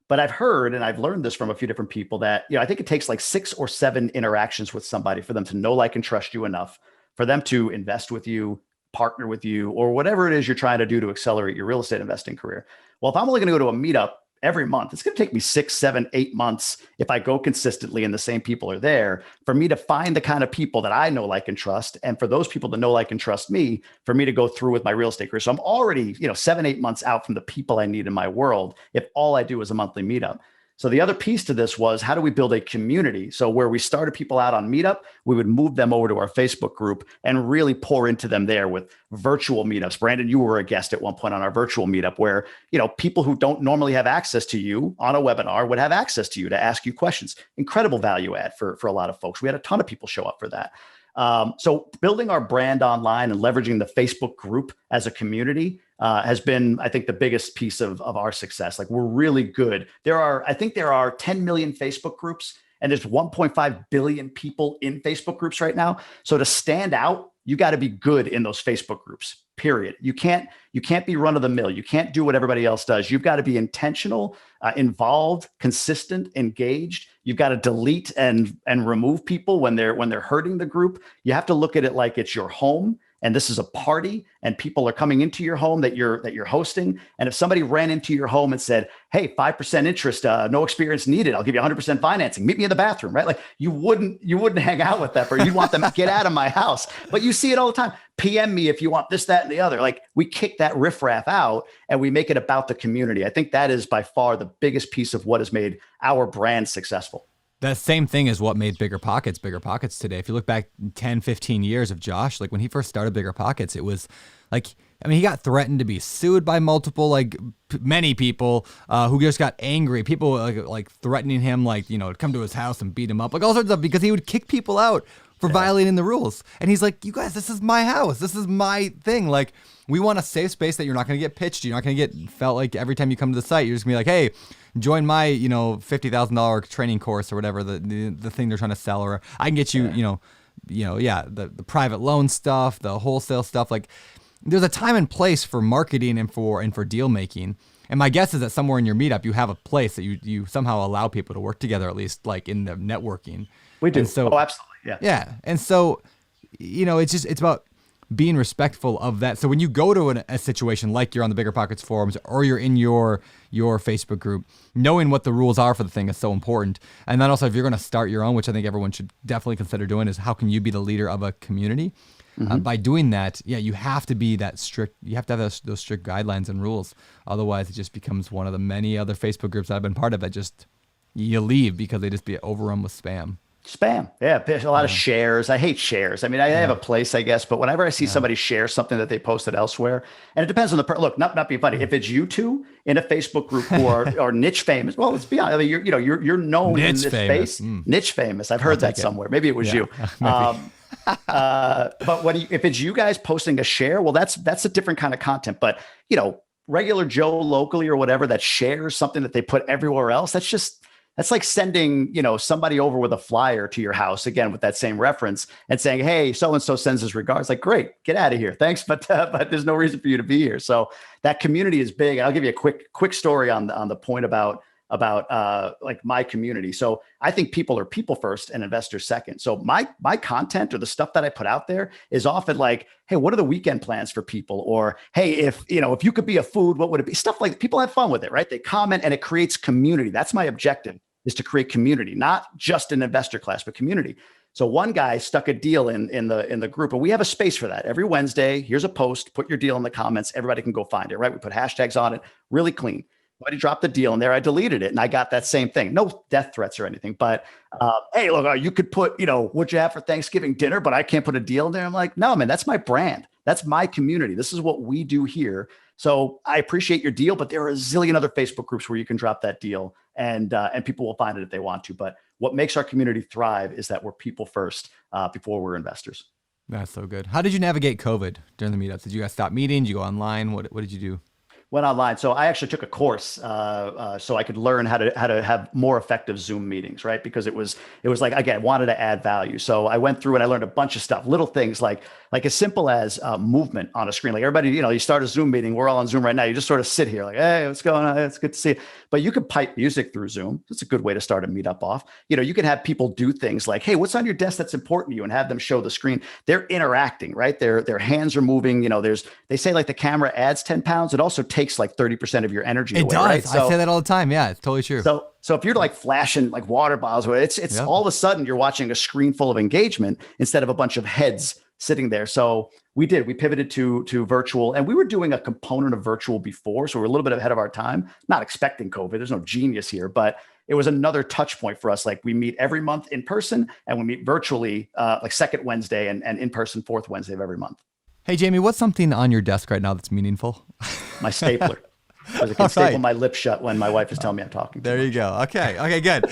But I've heard, and I've learned this from a few different people, that, I think it takes like 6 or 7 interactions with somebody for them to know, like, and trust you enough for them to invest with you, partner with you, or whatever it is you're trying to do to accelerate your real estate investing career. Well, if I'm only going to go to a meetup every month. It's going to take me 6, 7, 8 months if I go consistently and the same people are there for me to find the kind of people that I know, like, and trust. And for those people to know, like, and trust me, for me to go through with my real estate career. So I'm already, 7, 8 months out from the people I need in my world if all I do is a monthly meetup. So the other piece to this was, how do we build a community? So where we started people out on Meetup, we would move them over to our Facebook group and really pour into them there with virtual meetups. Brandon, you were a guest at one point on our virtual meetup where, people who don't normally have access to you on a webinar would have access to you to ask you questions. Incredible value add for a lot of folks. We had a ton of people show up for that. So building our brand online and leveraging the Facebook group as a community has been, I think, the biggest piece of our success. Like, we're really good. I think there are 10 million Facebook groups, and there's 1.5 billion people in Facebook groups right now. So to stand out, you got to be good in those Facebook groups, period. You can't be run of the mill. You can't do what everybody else does. You've got to be intentional, involved, consistent, engaged. You've got to delete and remove people when they're hurting the group. You have to look at it like it's your home, and this is a party, and people are coming into your home that you're hosting. And if somebody ran into your home and said, "Hey, 5% interest, no experience needed, I'll give you 100% financing. Meet me in the bathroom," right? Like, you wouldn't hang out with that person. You'd want them to get out of my house. But you see it all the time. PM me if you want this, that, and the other. Like, we kick that riffraff out and we make it about the community. I think that is by far the biggest piece of what has made our brand successful. That same thing is what made BiggerPockets today. If you look back 10, 15 years of Josh, like when he first started BiggerPockets, it was like, he got threatened to be sued by many people who just got angry. People like threatening him, to come to his house and beat him up, like all sorts of stuff, because he would kick people out for violating the rules. And he's like, "You guys, this is my house. This is my thing. Like, we want a safe space that you're not going to get pitched. You're not going to get felt like every time you come to the site, you're just going to be like, hey, join my, $50,000 training course," or whatever the thing they're trying to sell, or I can get you, the private loan stuff, the wholesale stuff. Like, there's a time and place for marketing and for deal making. And my guess is that somewhere in your meetup, you have a place that you somehow allow people to work together, at least like in the networking. We do. So, absolutely. Yeah. Yeah. And so, it's about being respectful of that. So when you go to a situation like you're on the BiggerPockets forums or you're in your Facebook group, knowing what the rules are for the thing is so important. And then also, if you're going to start your own, which I think everyone should definitely consider doing, is how can you be the leader of a community? By doing that, you have to be that strict. You have to have those strict guidelines and rules. Otherwise, it just becomes one of the many other Facebook groups I've been part of that just you leave because they just be overrun with spam. Spam. Yeah. There's a lot of shares. I hate shares. I mean, I have a place, I guess, but whenever I see somebody share something that they posted elsewhere, and it depends on the look, not being funny. If it's you two in a Facebook group who are niche famous, well, let's be honest. I mean, you're known niche in this space. Niche famous. I've heard that somewhere. Maybe it was you. But if it's you guys posting a share, well, that's a different kind of content. But regular Joe locally or whatever that shares something that they put everywhere else, that's like sending, somebody over with a flyer to your house, again, with that same reference, and saying, "Hey, so-and-so sends his regards." Like, great, get out of here. Thanks. But there's no reason for you to be here. So that community is big. I'll give you a quick story on the point about like my community. So I think people are people first and investors second. So my content or the stuff that I put out there is often like, "Hey, what are the weekend plans for people?" Or, "Hey, if you could be a food, what would it be?" Stuff like people have fun with it, right? They comment and it creates community. That's my objective, is to create community, not just an investor class, but community. So one guy stuck a deal in the group, and we have a space for that. Every Wednesday, here's a post, put your deal in the comments. Everybody can go find it, right? We put hashtags on it, really clean. Somebody dropped the deal in there. I deleted it, and I got that same thing. No death threats or anything, but hey, look, you could put, what'd you have for Thanksgiving dinner, but I can't put a deal in there. I'm like, no, man, that's my brand. That's my community. This is what we do here. So I appreciate your deal, but there are a zillion other Facebook groups where you can drop that deal, and people will find it if they want to. But what makes our community thrive is that we're people first before we're investors. That's so good. How did you navigate COVID during the meetups? Did you guys stop meeting? Did you go online? What did you do? Went online. So I actually took a course so I could learn how to have more effective Zoom meetings, right? Because it was like, again, I wanted to add value. So I went through and I learned a bunch of stuff, little things like like as simple as movement on a screen. Like everybody, you start a Zoom meeting. We're all on Zoom right now. You just sort of sit here like, hey, what's going on? It's good to see you. But you could pipe music through Zoom. That's a good way to start a meetup off. You can have people do things like, hey, what's on your desk that's important to you, and have them show the screen. They're interacting, right? Their hands are moving. They say like the camera adds 10 pounds. It also takes like 30% of your energy away. It does. Right? So, I say that all the time. Yeah, it's totally true. So if you're like flashing like water bottles, it's all of a sudden you're watching a screen full of engagement instead of a bunch of heads sitting there. So we pivoted to virtual, and we were doing a component of virtual before. So we're a little bit ahead of our time, not expecting COVID. There's no genius here, but it was another touch point for us. Like we meet every month in person, and we meet virtually like second Wednesday and in person fourth Wednesday of every month. Hey, Jamie, what's something on your desk right now that's meaningful? My stapler. Because I can staple my lips shut when my wife is telling me I'm talking. There you go. Okay, good.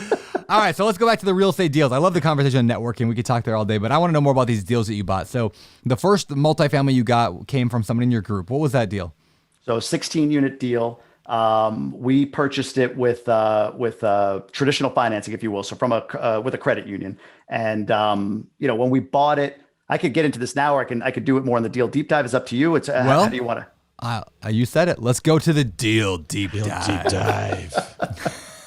All right, so let's go back to the real estate deals. I love the conversation on networking. We could talk there all day, but I want to know more about these deals that you bought. So the first multifamily you got came from someone in your group. What was that deal? So a 16-unit deal. We purchased it with traditional financing, if you will. So with a credit union. And when we bought it, I could get into this now, or I could do it more in the deal deep dive. It's up to you. It's how do you want to? You said it. Let's go to the deal deep dive.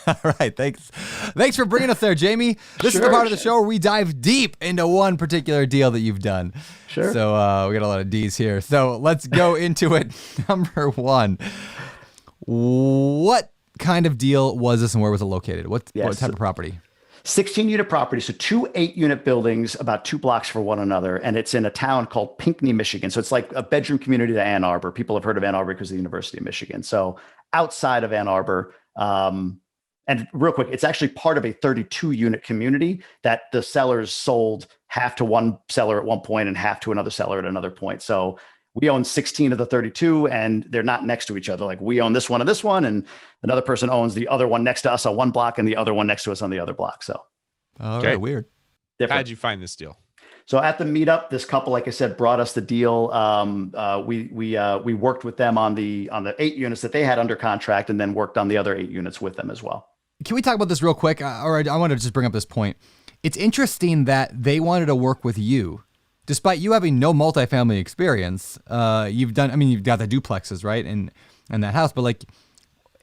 All right. Thanks for bringing us there, Jamie. This is the part of the show where we dive deep into one particular deal that you've done. Sure. So we got a lot of D's here. So let's go into it. Number one, what kind of deal was this and where was it located? What type of property? 16-unit property, so 2 8-unit buildings about 2 blocks from one another, and it's in a town called Pinckney, Michigan. So it's like a bedroom community to Ann Arbor. People have heard of Ann Arbor because of the University of Michigan. So outside of Ann Arbor, and real quick, it's actually part of a 32-unit community that the sellers sold half to one seller at one point and half to another seller at another point. So we own 16 of the 32, and they're not next to each other. Like we own this one and another person owns the other one next to us on one block and the other one next to us on the other block. So, okay, weird. How did you find this deal? So at the meetup, this couple, like I said, brought us the deal. We worked with them on the 8 units that they had under contract, and then worked on the other 8 units with them as well. Can we talk about this real quick? Or I want to just bring up this point. It's interesting that they wanted to work with you. Despite you having no multifamily experience, you've got the duplexes, right? And that house, but like,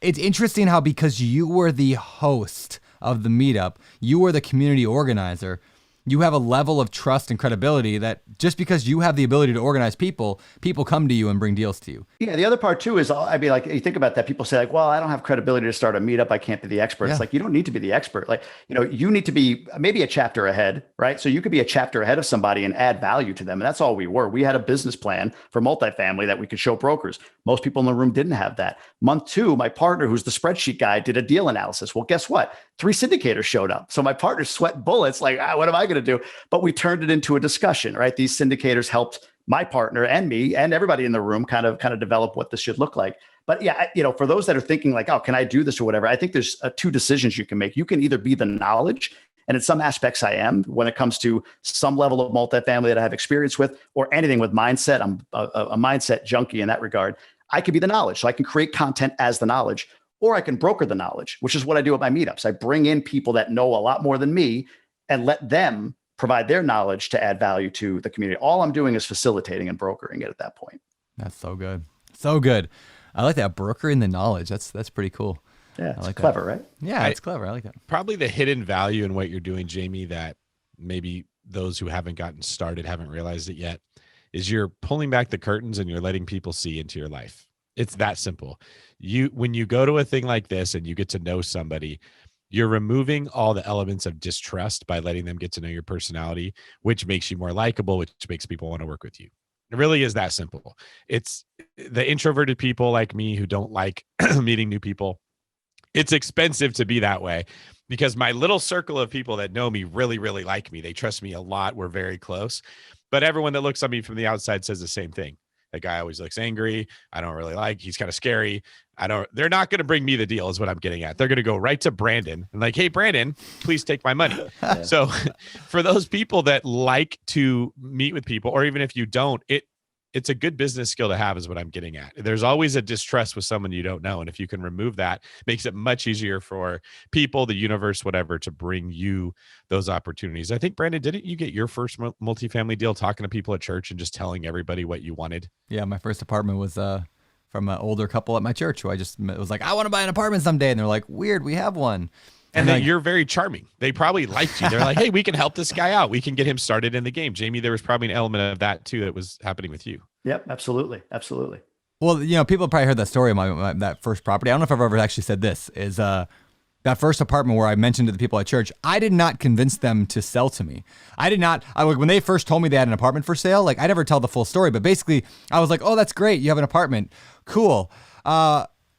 it's interesting how, because you were the host of the meetup, you were the community organizer, you have a level of trust and credibility that just because you have the ability to organize people come to you and bring deals to you. Yeah. The other part too is, like, you think about that. People say like, well, I don't have credibility to start a meetup. I can't be the expert. It's like, you don't need to be the expert. Like, you need to be maybe a chapter ahead, right? So you could be a chapter ahead of somebody and add value to them. And that's all we were. We had a business plan for multifamily that we could show brokers. Most people in the room didn't have that. Month 2, my partner, who's the spreadsheet guy, did a deal analysis. Well, guess what? 3 syndicators showed up. So my partner's sweating bullets. Like, what am I going to do? But we turned it into a discussion, right? These syndicators helped my partner and me and everybody in the room kind of develop what this should look like. But yeah, for those that are thinking like, oh, can I do this or whatever? I think there's 2 decisions you can make. You can either be the knowledge, and in some aspects I am when it comes to some level of multifamily that I have experience with, or anything with mindset. I'm a mindset junkie in that regard. I could be the knowledge. So I can create content as the knowledge, or I can broker the knowledge, which is what I do at my meetups. I bring in people that know a lot more than me and let them provide their knowledge to add value to the community. All I'm doing is facilitating and brokering it at that point. That's so good. So good. I like that, brokering the knowledge. That's pretty cool. Yeah, it's clever, that. Right? Yeah, it's clever. I like that. Probably the hidden value in what you're doing, Jamie, that maybe those who haven't gotten started haven't realized it yet, is you're pulling back the curtains and you're letting people see into your life. It's that simple. When you go to a thing like this and you get to know somebody, you're removing all the elements of distrust by letting them get to know your personality, which makes you more likable, which makes people want to work with you. It really is that simple. It's the introverted people like me who don't like meeting new people. It's expensive to be that way because my little circle of people that know me really, really like me. They trust me a lot. We're very close. But everyone that looks at me from the outside says the same thing. That guy always looks angry. I don't really like. He's kind of scary. They're not going to bring me the deal is what I'm getting at. They're going to go right to Brandon and like, hey, Brandon, please take my money. So for those people that like to meet with people, or even if you don't, it's a good business skill to have is what I'm getting at. There's always a distrust with someone you don't know. And if you can remove that, makes it much easier for people, the universe, whatever, to bring you those opportunities. I think, Brandon, didn't you get your first multifamily deal talking to people at church and just telling everybody what you wanted? Yeah, my first apartment was from an older couple at my church who I just was like, I want to buy an apartment someday. And they're like, weird, we have one. And then you're very charming. They probably liked you. They're like, hey, we can help this guy out. We can get him started in the game. Jamie, there was probably an element of that too that was happening with you. Yep, absolutely. Absolutely. Well, people probably heard that story of my that first property. I don't know if I've ever actually said this, is that first apartment where I mentioned to the people at church, I did not convince them to sell to me. When they first told me they had an apartment for sale, like I never tell the full story, but basically I was like, oh, that's great. You have an apartment. Cool.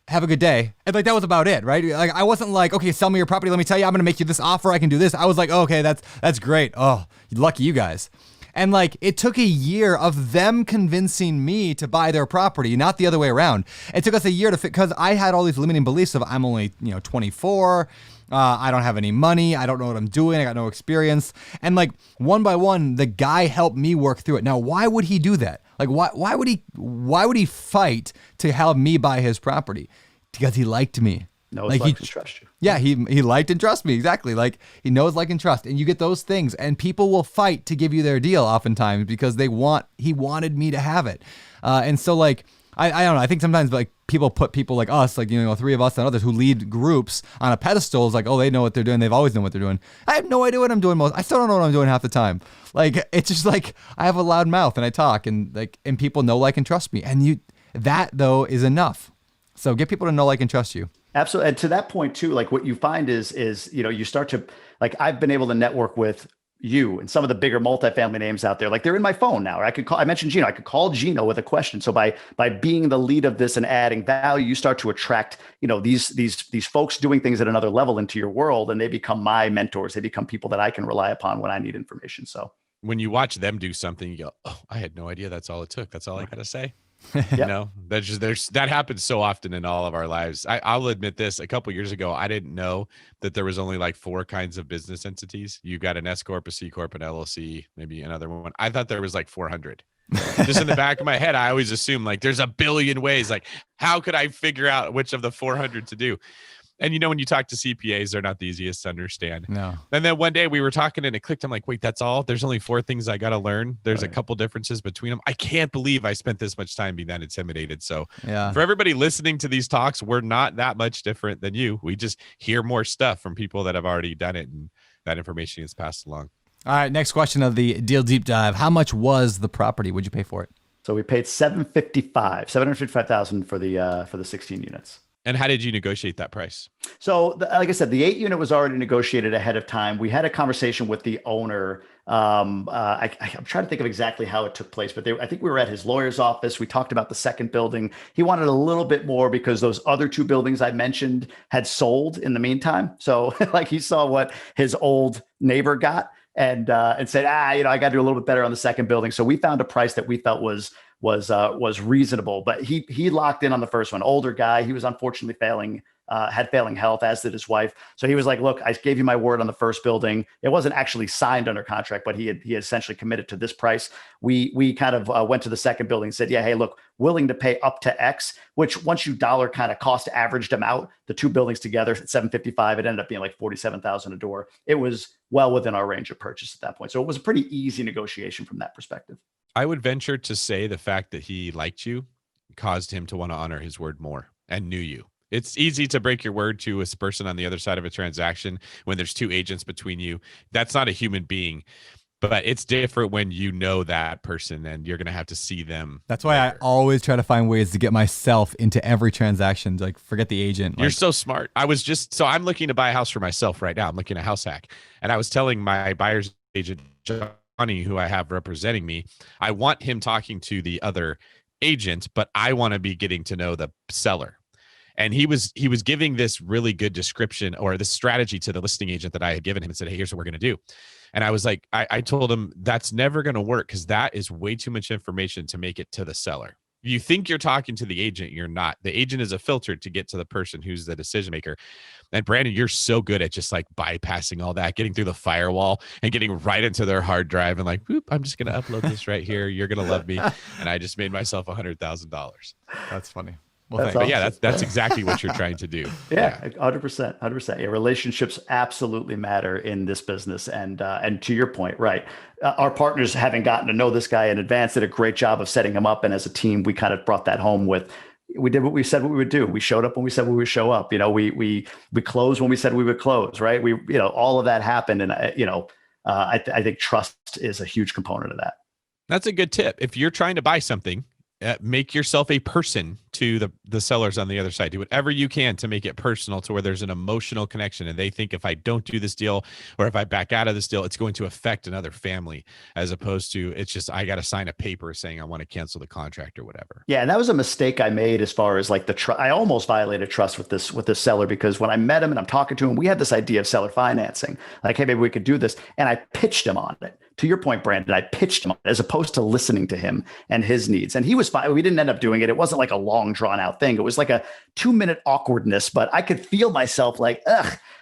Have a good day. And like, that was about it, right? Like, I wasn't like, okay, sell me your property. Let me tell you, I'm going to make you this offer. I can do this. I was like, oh, okay, that's great. Oh, lucky you guys. And like, it took a year of them convincing me to buy their property, not the other way around. It took us a year to fit, because I had all these limiting beliefs of I'm only, 24. I don't have any money. I don't know what I'm doing. I got no experience. And like, one by one, the guy helped me work through it. Now, why would he do that? Like, why would he fight to have me buy his property? Because he liked me. Knows, like, likes, and trusts you. Yeah, he liked and trusts me. Exactly. Like, he knows, like, and trust. And you get those things. And people will fight to give you their deal oftentimes because he wanted me to have it. And so, like, I don't know. I think sometimes, like, people put people like us, like, three of us and others who lead groups on a pedestal. Is like, oh, they know what they're doing. They've always known what they're doing. I have no idea what I'm doing I still don't know what I'm doing half the time. Like, it's just like, I have a loud mouth and I talk and people know, like, and trust me. And that though is enough. So get people to know, like, and trust you. Absolutely. And to that point too, like what you find is, you start to, like, I've been able to network with you and some of the bigger multifamily names out there. Like, they're in my phone now. I mentioned Gino. I could call Gino with a question. So by being the lead of this and adding value, you start to attract, these folks doing things at another level into your world, and they become my mentors. They become people that I can rely upon when I need information. So when you watch them do something, you go, oh, I had no idea that's all it took. That's all I got to say. Yep. That happens so often in all of our lives. I'll admit this. A couple years ago, I didn't know that there was only like 4 kinds of business entities. You got an S corp, a C corp, an LLC, maybe another one. I thought there was like 400. Just in the back of my head, I always assume like there's a billion ways. Like, how could I figure out which of the 400 to do? And when you talk to CPAs, they're not the easiest to understand. No. And then one day we were talking and it clicked. I'm like, wait, that's all? There's only 4 things I got to learn. There's a couple differences between them. I can't believe I spent this much time being that intimidated. So for everybody listening to these talks, we're not that much different than you. We just hear more stuff from people that have already done it, and that information is passed along. All right. Next question of the deal deep dive. How much was the property? Would you pay for it? So we paid $755,000 for the 16 units. And how did you negotiate that price? So, like I said, the 8 unit was already negotiated ahead of time. We had a conversation with the owner. I'm trying to think of exactly how it took place, but I think we were at his lawyer's office. We talked about the second building. He wanted a little bit more because those other 2 buildings I mentioned had sold in the meantime. So, like, he saw what his old neighbor got and said, I got to do a little bit better on the second building. So we found a price that we felt was reasonable, but he locked in on the first one. Older guy, he was unfortunately had failing health, as did his wife. So he was like, look, I gave you my word on the first building. It wasn't actually signed under contract, but he had essentially committed to this price. We kind of went to the second building and said, yeah, hey, look, willing to pay up to X, which once you dollar kind of cost averaged them out, the 2 buildings together at 755, it ended up being like 47,000 a door. It was well within our range of purchase at that point. So it was a pretty easy negotiation from that perspective. I would venture to say the fact that he liked you caused him to want to honor his word more and knew you. It's easy to break your word to a person on the other side of a transaction when there's 2 agents between you. That's not a human being, but it's different when you know that person and you're going to have to see them. That's why later. I always try to find ways to get myself into every transaction. Like, forget the agent. You're so smart. So I'm looking to buy a house for myself right now. I'm looking at House Hack, and I was telling my buyer's agent, Johnny, who I have representing me, I want him talking to the other agent, but I want to be getting to know the seller. And he was giving this really good description or this strategy to the listing agent that I had given him and said, hey, here's what we're going to do. And I was like, I told him that's never going to work because that is way too much information to make it to the seller. You think you're talking to the agent, you're not. The agent is a filter to get to the person who's the decision maker. And Brandon, you're so good at just like bypassing all that, getting through the firewall and getting right into their hard drive and like, boop, I'm just going to upload this right here. You're going to love me. And I just made myself $100,000. That's funny. Well, That's thanks. But yeah, that's exactly what you're trying to do. Yeah, 100%. Yeah, relationships absolutely matter in this business. And to your point, right? Our partners, having gotten to know this guy in advance, did a great job of setting him up. And as a team, we kind of brought that home with. We did what we said we would do. We showed up when we said we would show up. We closed when we said we would close. Right? All of that happened, and I think trust is a huge component of that. That's a good tip. If you're trying to buy something, make yourself a person to the sellers on the other side. Do whatever you can to make it personal, to where there's an emotional connection, and they think if I don't do this deal or if I back out of this deal, it's going to affect another family, as opposed to it's just I got to sign a paper saying I want to cancel the contract or whatever. Yeah, and that was a mistake I made as far as like I almost violated trust with this seller, because when I met him and I'm talking to him, we had this idea of seller financing. Like, hey, maybe we could do this, and I pitched him on it. To your point, Brandon, I pitched him on it, as opposed to listening to him and his needs. And he was fine. We didn't end up doing it. It wasn't like a long drawn out thing. It was like a 2-minute awkwardness, but I could feel myself like,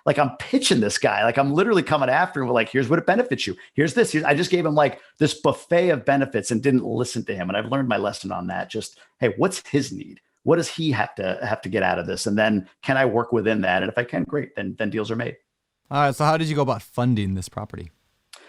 like I'm pitching this guy. Like I'm literally coming after him. Like, here's what it benefits you. Here's this. I just gave him like this buffet of benefits and didn't listen to him. And I've learned my lesson on that. Just, hey, what's his need? What does he have to get out of this? And then can I work within that? And if I can, great, then deals are made. All right. So how did you go about funding this property?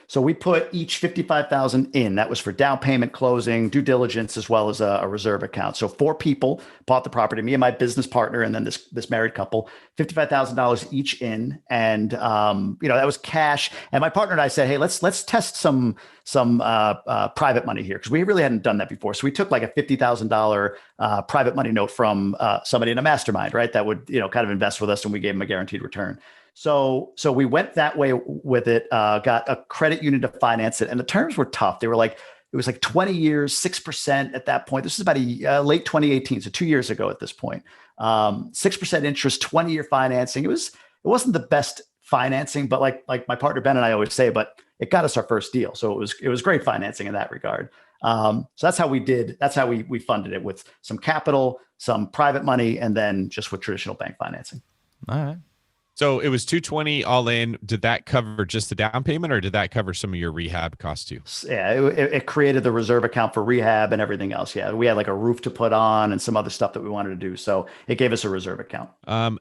So we put each $55,000 in. That was for down payment, closing, due diligence, as well as a reserve account. So 4 people bought the property, me and my business partner, and then this married couple, $55,000 each in. And that was cash. And my partner and I said, hey, let's test some private money here, because we really hadn't done that before. So we took like a $50,000 private money note from somebody in a mastermind, right? That would kind of invest with us, and we gave them a guaranteed return. So we went that way with it, got a credit union to finance it. And the terms were tough. They were like, it was like 20 years, 6% at that point. This is about late 2018. So 2 years ago at this point, 6% interest, 20-year financing. It wasn't the best financing, but like my partner, Ben, and I always say, but it got us our first deal. So it was great financing in that regard. So that's how we did. That's how we funded it, with some capital, some private money, and then just with traditional bank financing. All right. So it was $220 all in. Did that cover just the down payment, or did that cover some of your rehab costs too? Yeah, it created the reserve account for rehab and everything else. Yeah, we had like a roof to put on and some other stuff that we wanted to do. So it gave us a reserve account.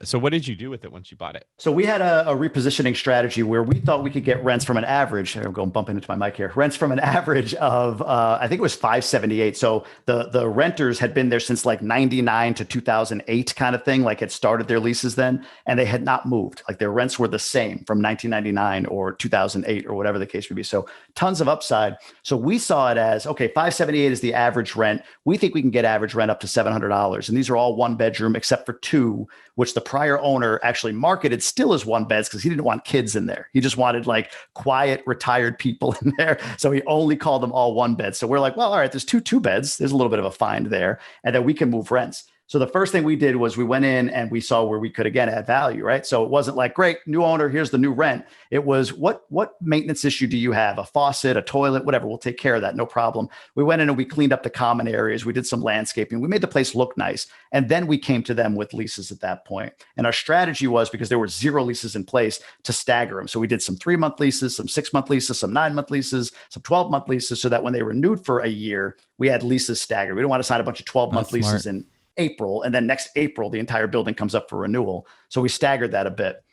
So what did you do with it once you bought it? So we had a repositioning strategy where we thought we could get rents from an average. I'm going bumping into my mic here. Rents from an average of I think it was $578. So the renters had been there since like 99 to 2008 kind of thing. Like had started their leases then, and they had not moved. Like their rents were the same from 1999 or 2008 or whatever the case would be. So tons of upside. So we saw it as, okay, $578 is the average rent. We think we can get average rent up to $700. And these are all 1-bedroom except for 2, which the prior owner actually marketed still as 1-beds because he didn't want kids in there. He just wanted like quiet, retired people in there. So he only called them all 1-beds. So we're like, well, all right, there's 2 beds. There's a little bit of a find there, and then we can move rents. So the first thing we did was we went in and we saw where we could, again, add value, right? So it wasn't like, great, new owner, here's the new rent. It was, what maintenance issue do you have? A faucet, a toilet, whatever. We'll take care of that. No problem. We went in and we cleaned up the common areas. We did some landscaping. We made the place look nice. And then we came to them with leases at that point. And our strategy was, because there were 0 leases in place, to stagger them. So we did some 3-month leases, some 6-month leases, some 9-month leases, some 12-month leases, so that when they renewed for a year, we had leases staggered. We don't want to sign a bunch of 12-month leases in April, and then next April, the entire building comes up for renewal. So we staggered that a bit.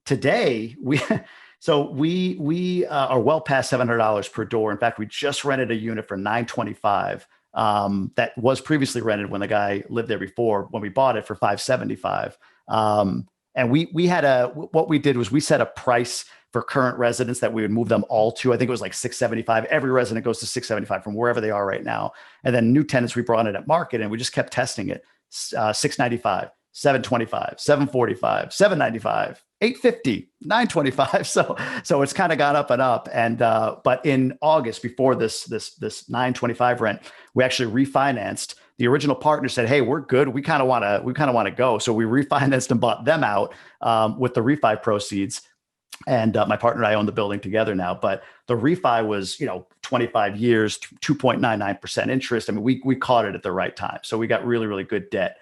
Today, we are well past $700 per door. In fact, we just rented a unit for $925 that was previously rented when the guy lived there before, when we bought it, for $575. And we had what we did was we set a price for current residents that we would move them all to. I think it was like $675. Every resident goes to $675 from wherever they are right now. And then new tenants, we brought in at market, and we just kept testing it. $695, $725, $745, $795, $850, $925. So it's kind of gone up and up. And but in August, before this $925 rent, we actually refinanced. The original partner said, "Hey, we're good. We kind of want to go." So we refinanced and bought them out with the refi proceeds. And my partner and I own the building together now, but the refi was, 25 years, 2.99% interest. I mean, we caught it at the right time. So we got really, really good debt,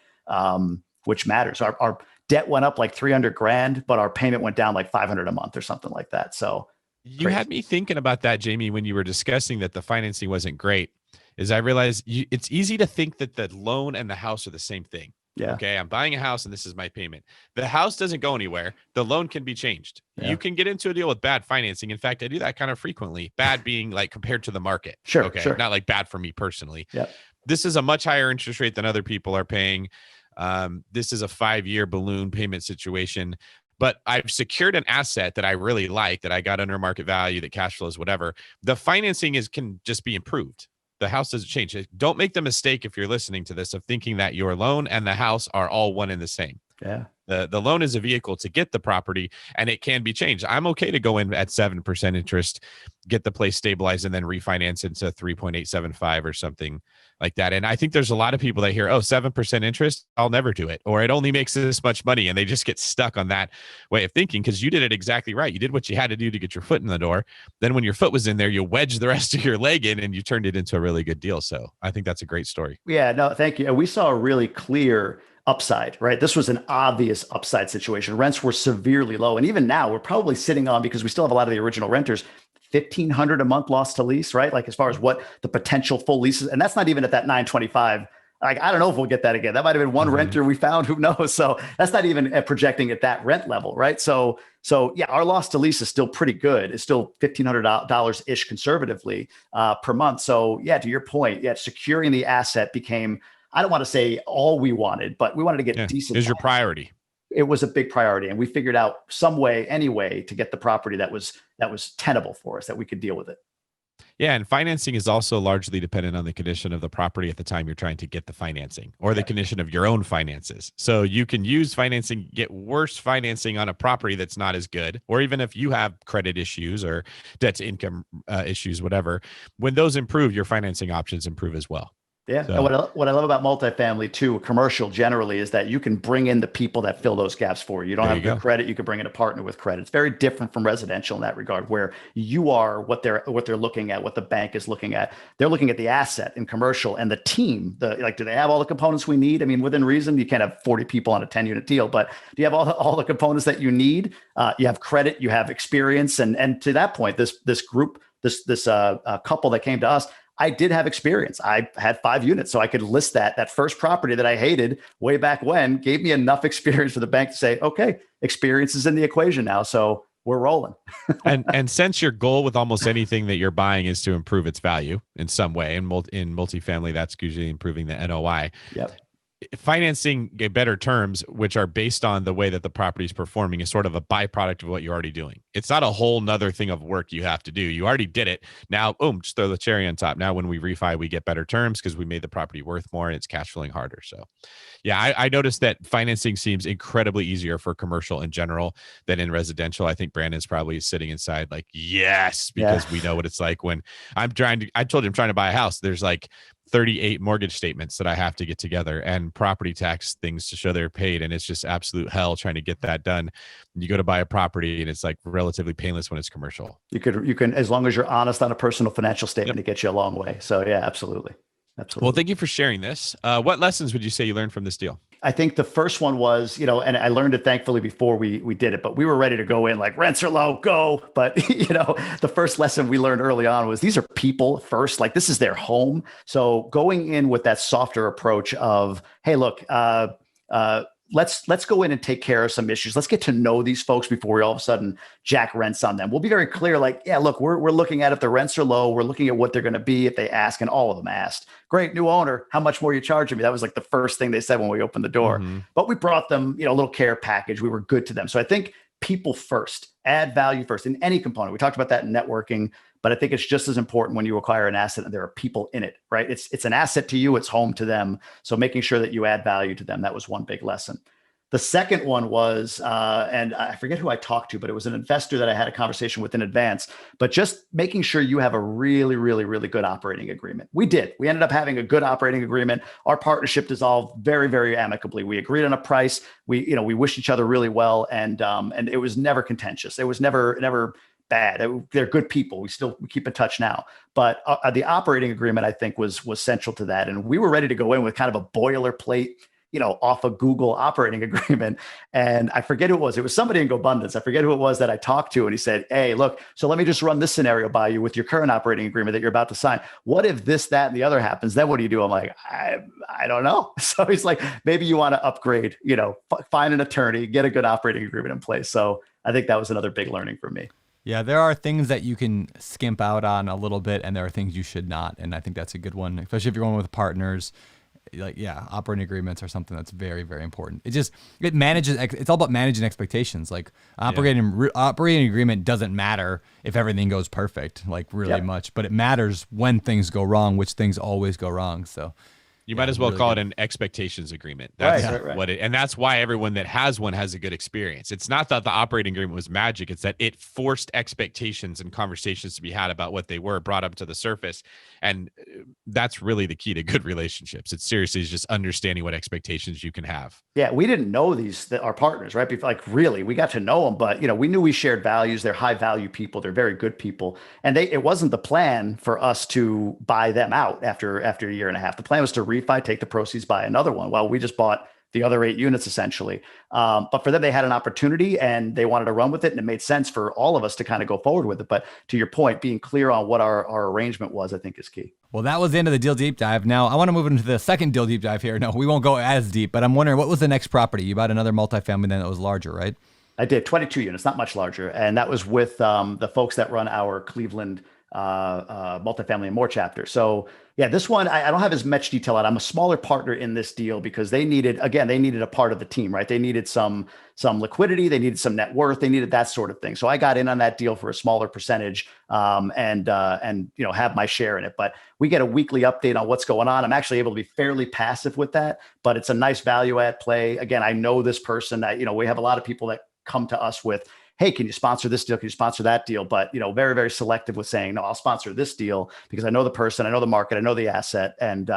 which matters. Our debt went up like 300 grand, but our payment went down like 500 a month or something like that. So You had me thinking about that, Jamie, when you were discussing that the financing wasn't great, is I realized it's easy to think that the loan and the house are the same thing. Yeah. Okay, I'm buying a house and this is my payment. The house doesn't go anywhere. The loan can be changed. Yeah. You can get into a deal with bad financing. In fact, I do that kind of frequently. Bad being like compared to the market. Sure. Okay. Sure. Not like bad for me personally. Yep. This is a much higher interest rate than other people are paying. This is a 5-year balloon payment situation. But I've secured an asset that I really like, that I got under market value, that cash flows, whatever. The financing can just be improved. The house doesn't change. Don't make the mistake, if you're listening to this, of thinking that your loan and the house are all one and the same. Yeah. The loan is a vehicle to get the property, and it can be changed. I'm okay to go in at 7% interest, get the place stabilized, and then refinance into 3.875 or something like that. And I think there's a lot of people that hear, 7% interest, I'll never do it, or it only makes this much money, and they just get stuck on that way of thinking, because you did it exactly right. You did what you had to do to get your foot in the door. Then when your foot was in there, you wedged the rest of your leg in, and you turned it into a really good deal. So I think that's a great story. Yeah, no, thank you. And we saw a really clear upside, right? This was an obvious upside situation. Rents were severely low. And even now we're probably sitting on, because we still have a lot of the original renters, 1,500 a month lost to lease, right? Like as far as what the potential full leases, and that's not even at that 925. Like, I don't know if we'll get that again. That might've been one renter we found, who knows? So that's not even projecting at that rent level, right? So yeah, our loss to lease is still pretty good. It's still $1,500 ish conservatively per month. So yeah, to your point, yeah, securing the asset became, I don't want to say all we wanted, but we wanted to get decent. Is your priority? It was a big priority, and we figured out some way, anyway, to get the property that was tenable for us, that we could deal with it. Yeah, and financing is also largely dependent on the condition of the property at the time you're trying to get the financing, or the condition of your own finances. So you can use financing, get worse financing on a property that's not as good, or even if you have credit issues or debt to income issues, whatever. When those improve, your financing options improve as well. Yeah. So. And what I love about multifamily too, commercial generally, is that you can bring in the people that fill those gaps for you. You don't have good credit. You can bring in a partner with credit. It's very different from residential in that regard, where you are what they're looking at, what the bank is looking at. They're looking at the asset in commercial, and the team, do they have all the components we need? I mean, within reason, you can't have 40 people on a 10-unit deal, but do you have all the components that you need? You have credit, you have experience. And to that point, this group, this couple that came to us, I did have experience. I had 5 units, so I could list that first property that I hated way back when, gave me enough experience for the bank to say, okay, experience is in the equation now, so we're rolling. and since your goal with almost anything that you're buying is to improve its value in some way, in multifamily, that's usually improving the NOI. Yep. Financing better terms, which are based on the way that the property is performing, is sort of a byproduct of what you're already doing. It's not a whole nother thing of work you have to do. You already did it. Now, boom, just throw the cherry on top. Now, when we refi, we get better terms because we made the property worth more and it's cash flowing harder. So yeah, I noticed that financing seems incredibly easier for commercial in general than in residential. I think Brandon's probably sitting inside like, yes, because we know what it's like when I told him I'm trying to buy a house. There's like 38 mortgage statements that I have to get together and property tax things to show they're paid. And it's just absolute hell trying to get that done. You go to buy a property and it's like relatively painless when it's commercial. You can, as long as you're honest on a personal financial statement, it gets you a long way. So yeah, absolutely. Absolutely. Well, thank you for sharing this. What lessons would you say you learned from this deal? I think the first one was, and I learned it thankfully before we did it, but we were ready to go in like rents are low, go. But, the first lesson we learned early on was these are people first, like this is their home. So going in with that softer approach of, hey, look, let's go in and take care of some issues. Let's get to know these folks before we all of a sudden jack rents on them. We'll be very clear, like, yeah, look, we're looking at if the rents are low, we're looking at what they're going to be if they ask, and all of them asked. Great, new owner, how much more are you charging me? That was like the first thing they said when we opened the door. Mm-hmm. But we brought them, a little care package. We were good to them. So I think people first, add value first in any component. We talked about that in networking, but I think it's just as important when you acquire an asset and there are people in it, right? It's an asset to you, it's home to them. So making sure that you add value to them, that was one big lesson. The second one was, and I forget who I talked to, but it was an investor that I had a conversation with in advance, but just making sure you have a really, really, really good operating agreement. We did. We ended up having a good operating agreement. Our partnership dissolved very, very amicably. We agreed on a price. We wished each other really well. And it was never contentious. It was never bad. They're good people. We keep in touch now. But the operating agreement, I think, was central to that. And we were ready to go in with kind of a boilerplate, off a Google operating agreement. And I forget who it was. It was somebody in GoBundance. I forget who it was that I talked to. And he said, hey, look, so let me just run this scenario by you with your current operating agreement that you're about to sign. What if this, that, and the other happens? Then what do you do? I'm like, I don't know. So he's like, maybe you want to upgrade, find an attorney, get a good operating agreement in place. So I think that was another big learning for me. Yeah, there are things that you can skimp out on a little bit, and there are things you should not. And I think that's a good one, especially if you're going with partners. Like, yeah, operating agreements are something that's very, very important. It's all about managing expectations. Like operating agreement doesn't matter if everything goes perfect, like really much, but it matters when things go wrong, which things always go wrong. So you might as well call it an expectations agreement. That's what it, and that's why everyone that has one has a good experience. It's not that the operating agreement was magic. It's that it forced expectations and conversations to be had about what they were brought up to the surface. And that's really the key to good relationships. It's seriously just understanding what expectations you can have. Yeah. We didn't know our partners, right? Like really, we got to know them, but we knew we shared values. They're high value people. They're very good people. And it wasn't the plan for us to buy them out after a year and a half. The plan was to refi, take the proceeds, buy another one. Well, we just bought the other 8 units essentially. But for them, they had an opportunity and they wanted to run with it. And it made sense for all of us to kind of go forward with it. But to your point, being clear on what our arrangement was, I think is key. Well, that was the end of the deal deep dive. Now I want to move into the second deal deep dive here. No, we won't go as deep, but I'm wondering, what was the next property? You bought another multifamily then that was larger, right? I did 22 units, not much larger. And that was with the folks that run our Cleveland Multifamily and More chapter. So yeah, this one, I don't have as much detail on. I'm a smaller partner in this deal because they needed a part of the team, right? They needed some liquidity, they needed some net worth, they needed that sort of thing. So I got in on that deal for a smaller percentage, and have my share in it. But we get a weekly update on what's going on. I'm actually able to be fairly passive with that, but it's a nice value add play. Again, I know this person. We have a lot of people that come to us with, hey, can you sponsor this deal? Can you sponsor that deal? But, very, very selective with saying, no, I'll sponsor this deal because I know the person, I know the market, I know the asset. And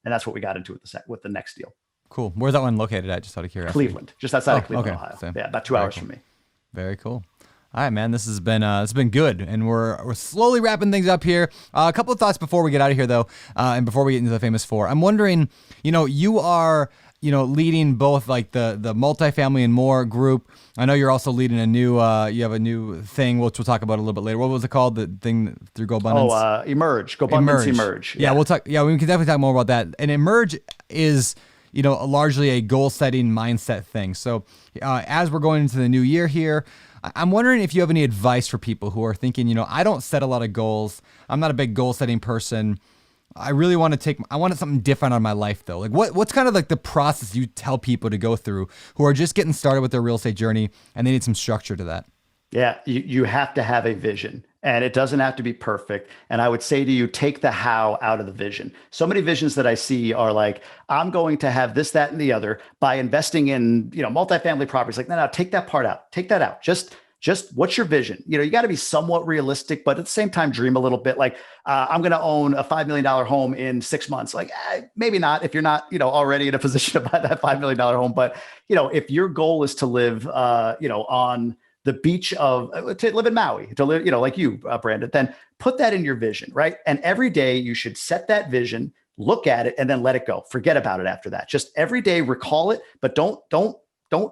that's what we got into with the next deal. Cool. Where's that one located at? Just out of curiosity. Cleveland, just outside of Cleveland, Ohio. Same. Yeah, about 2 hours from me. Very cool. All right, man, this has been it's been good, and we're slowly wrapping things up here. A couple of thoughts before we get out of here, though, and before we get into the famous four. I'm wondering, you are leading both like the multifamily and more group. I know you're also leading you have a new thing, which we'll talk about a little bit later. What was it called? The thing through GoBundance? Emerge. GoBundance Emerge. Yeah, we'll talk. Yeah, we can definitely talk more about that. And Emerge is, largely a goal-setting mindset thing. So as we're going into the new year here, I'm wondering if you have any advice for people who are thinking, I don't set a lot of goals. I'm not a big goal-setting person. I really want something different on my life though. Like what's kind of like the process you tell people to go through who are just getting started with their real estate journey and they need some structure to that? Yeah, you have to have a vision, and it doesn't have to be perfect. And I would say to you, take the how out of the vision. So many visions that I see are like, I'm going to have this, that, and the other by investing in, multifamily properties. Like, no, take that part out. Take that out. Just what's your vision? You got to be somewhat realistic, but at the same time, dream a little bit. Like, I'm going to own a $5 million home in 6 months. Like, maybe not if you're not, already in a position to buy that $5 million home. But, if your goal is to live, on the beach to live in Maui, to live, like you, Brandon, then put that in your vision, right? And every day you should set that vision, look at it, and then let it go. Forget about it after that. Just every day recall it, but don't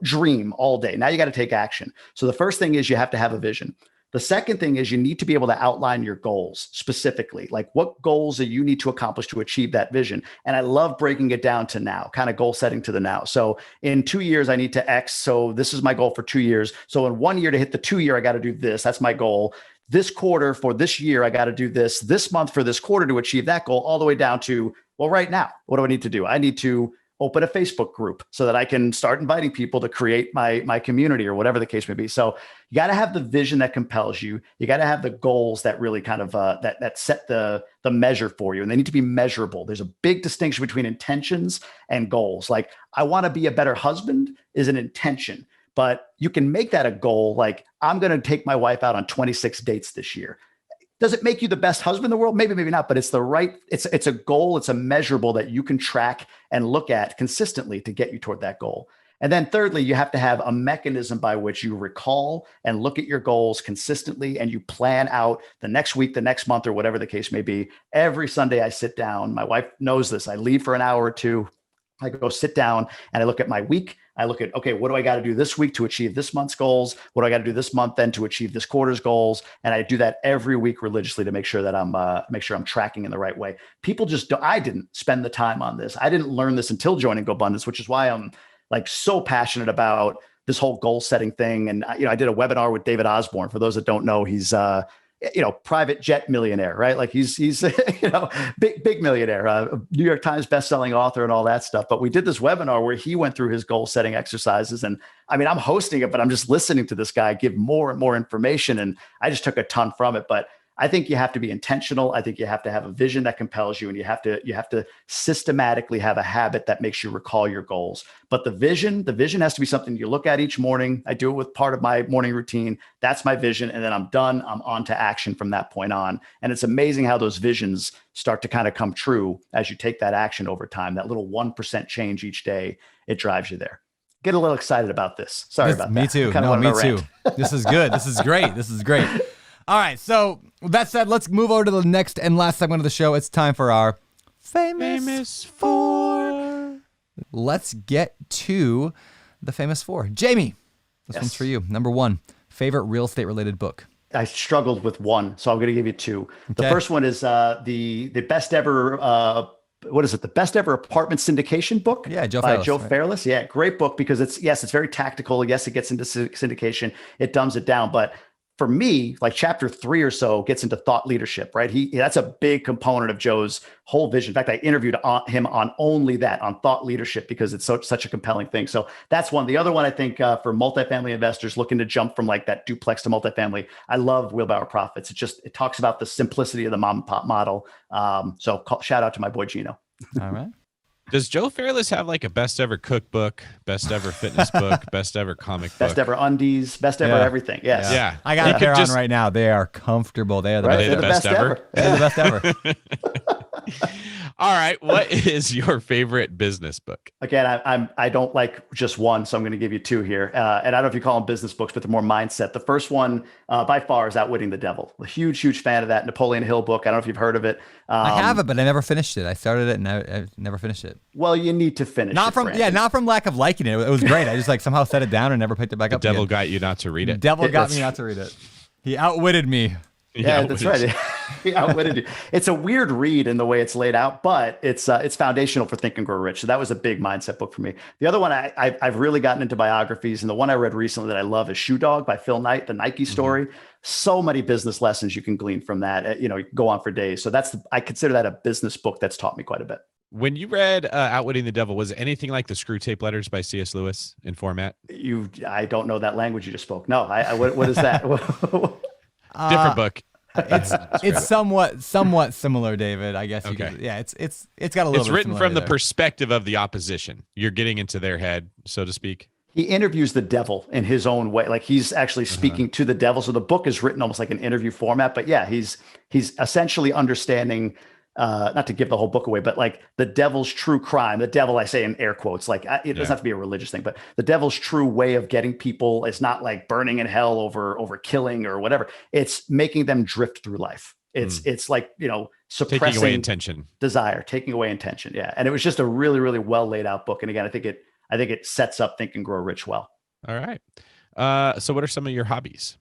dream all day. Now you got to take action. So the first thing is you have to have a vision. The second thing is you need to be able to outline your goals specifically, like what goals that you need to accomplish to achieve that vision. And I love breaking it down to now, kind of goal setting to the now. So in 2 years, I need to X. So this is my goal for 2 years. So in 1 year to hit the 2 year, I got to do this. That's my goal. This quarter for this year, I got to do this month for this quarter to achieve that goal, all the way down to, well, right now, what do I need to do? I need to open a Facebook group so that I can start inviting people to create my community or whatever the case may be. So you got to have the vision that compels you. You got to have the goals that really kind of that set the measure for you, and they need to be measurable. There's a big distinction between intentions and goals. Like, I want to be a better husband is an intention, but you can make that a goal. Like, I'm going to take my wife out on 26 dates this year. Does it make you the best husband in the world? Maybe, maybe not, but it's it's a goal. It's a measurable that you can track and look at consistently to get you toward that goal. And then thirdly, you have to have a mechanism by which you recall and look at your goals consistently, and you plan out the next week, the next month, or whatever the case may be. Every Sunday I sit down. My wife knows this. I leave for an hour or two. I go sit down and I look at my week. I look at, okay, what do I got to do this week to achieve this month's goals? What do I got to do this month then to achieve this quarter's goals? And I do that every week religiously to make sure that I'm tracking in the right way. People just don't, I didn't spend the time on this. I didn't learn this until joining GoBundance, which is why I'm like so passionate about this whole goal setting thing. And I did a webinar with David Osborne. For those that don't know, he's private jet millionaire, right? Like he's big millionaire, New York Times bestselling author and all that stuff. But we did this webinar where he went through his goal setting exercises. And I mean, I'm hosting it, but I'm just listening to this guy give more and more information. And I just took a ton from it. But I think you have to be intentional. I think you have to have a vision that compels you, and you have to systematically have a habit that makes you recall your goals. But the vision has to be something you look at each morning. I do it with part of my morning routine. That's my vision. And then I'm done. I'm on to action from that point on. And it's amazing how those visions start to kind of come true as you take that action over time. That little 1% change each day, it drives you there. Get a little excited about this. Sorry about that. Me too. No, me too. This is good. This is great. This is great. All right, so with that said, let's move over to the next and last segment of the show. It's time for our Famous Four. Let's get to the Famous Four. Jamie, this one's for you. Number one, favorite real estate related book. I struggled with one, so I'm going to give you two. Okay. The first one is the best ever, the best ever apartment syndication book? Yeah, Joe by Fairless, Joe right? Fairless. Yeah, great book because it's very tactical. Yes, it gets into syndication. It dumbs it down, but for me, like chapter 3 or so gets into thought leadership, right? That's a big component of Joe's whole vision. In fact, I interviewed him on only that, on thought leadership, because it's such a compelling thing. So that's one. The other one, I think for multifamily investors looking to jump from like that duplex to multifamily, I love Wheelbarrow Profits. It talks about the simplicity of the mom and pop model. Shout out to my boy Gino. All right. Does Joe Fairless have like a best ever cookbook, best ever fitness book, best ever comic book? Best ever undies, best ever everything. Yes. Yeah. I got a pair on right now. They are comfortable. They are the, They're the best ever. They're the best ever. All right. What is your favorite business book? Again, I don't like just one, so I'm going to give you two here. And I don't know if you call them business books, but they're more mindset. The first one by far is Outwitting the Devil. A huge fan of that Napoleon Hill book. I don't know if you've heard of it. I have it, but I never finished it. I started it and I never finished it. Well, you need to finish not it, from Brandon. not from lack of liking it. It was great. I just like somehow set it down and never picked it back up. The devil again. got you not to read it. The devil got me not to read it. He outwitted me. Yeah, that's right. He outwitted you. It's a weird read in the way it's laid out, but it's foundational for Think and Grow Rich. So that was a big mindset book for me. The other one, I've really gotten into biographies, and the one I read recently that I love is Shoe Dog by Phil Knight, the Nike story. So many business lessons you can glean from that. Go on for days. So I consider that a business book that's taught me quite a bit. When you read Outwitting the Devil, was it anything like the Screw Tape Letters by C.S. Lewis in format? I don't know that language you just spoke. No, what is that? Different book. It's somewhat similar, David. I guess. Okay. It's got a little. It's written from the perspective of the opposition. You're getting into their head, so to speak. He interviews the devil in his own way. Like he's actually speaking to the devil. So the book is written almost like an interview format. But yeah, he's essentially understanding. Not to give the whole book away, but like the devil's true crime, the devil, I say in air quotes, like it doesn't have to be a religious thing, but the devil's true way of getting people is not like burning in hell over killing or whatever. It's making them drift through life. It's like, suppressing taking away intention, desire, taking away intention. Yeah. And it was just a really, really well laid out book. And again, I think it sets up Think and Grow Rich well. All right. So what are some of your hobbies?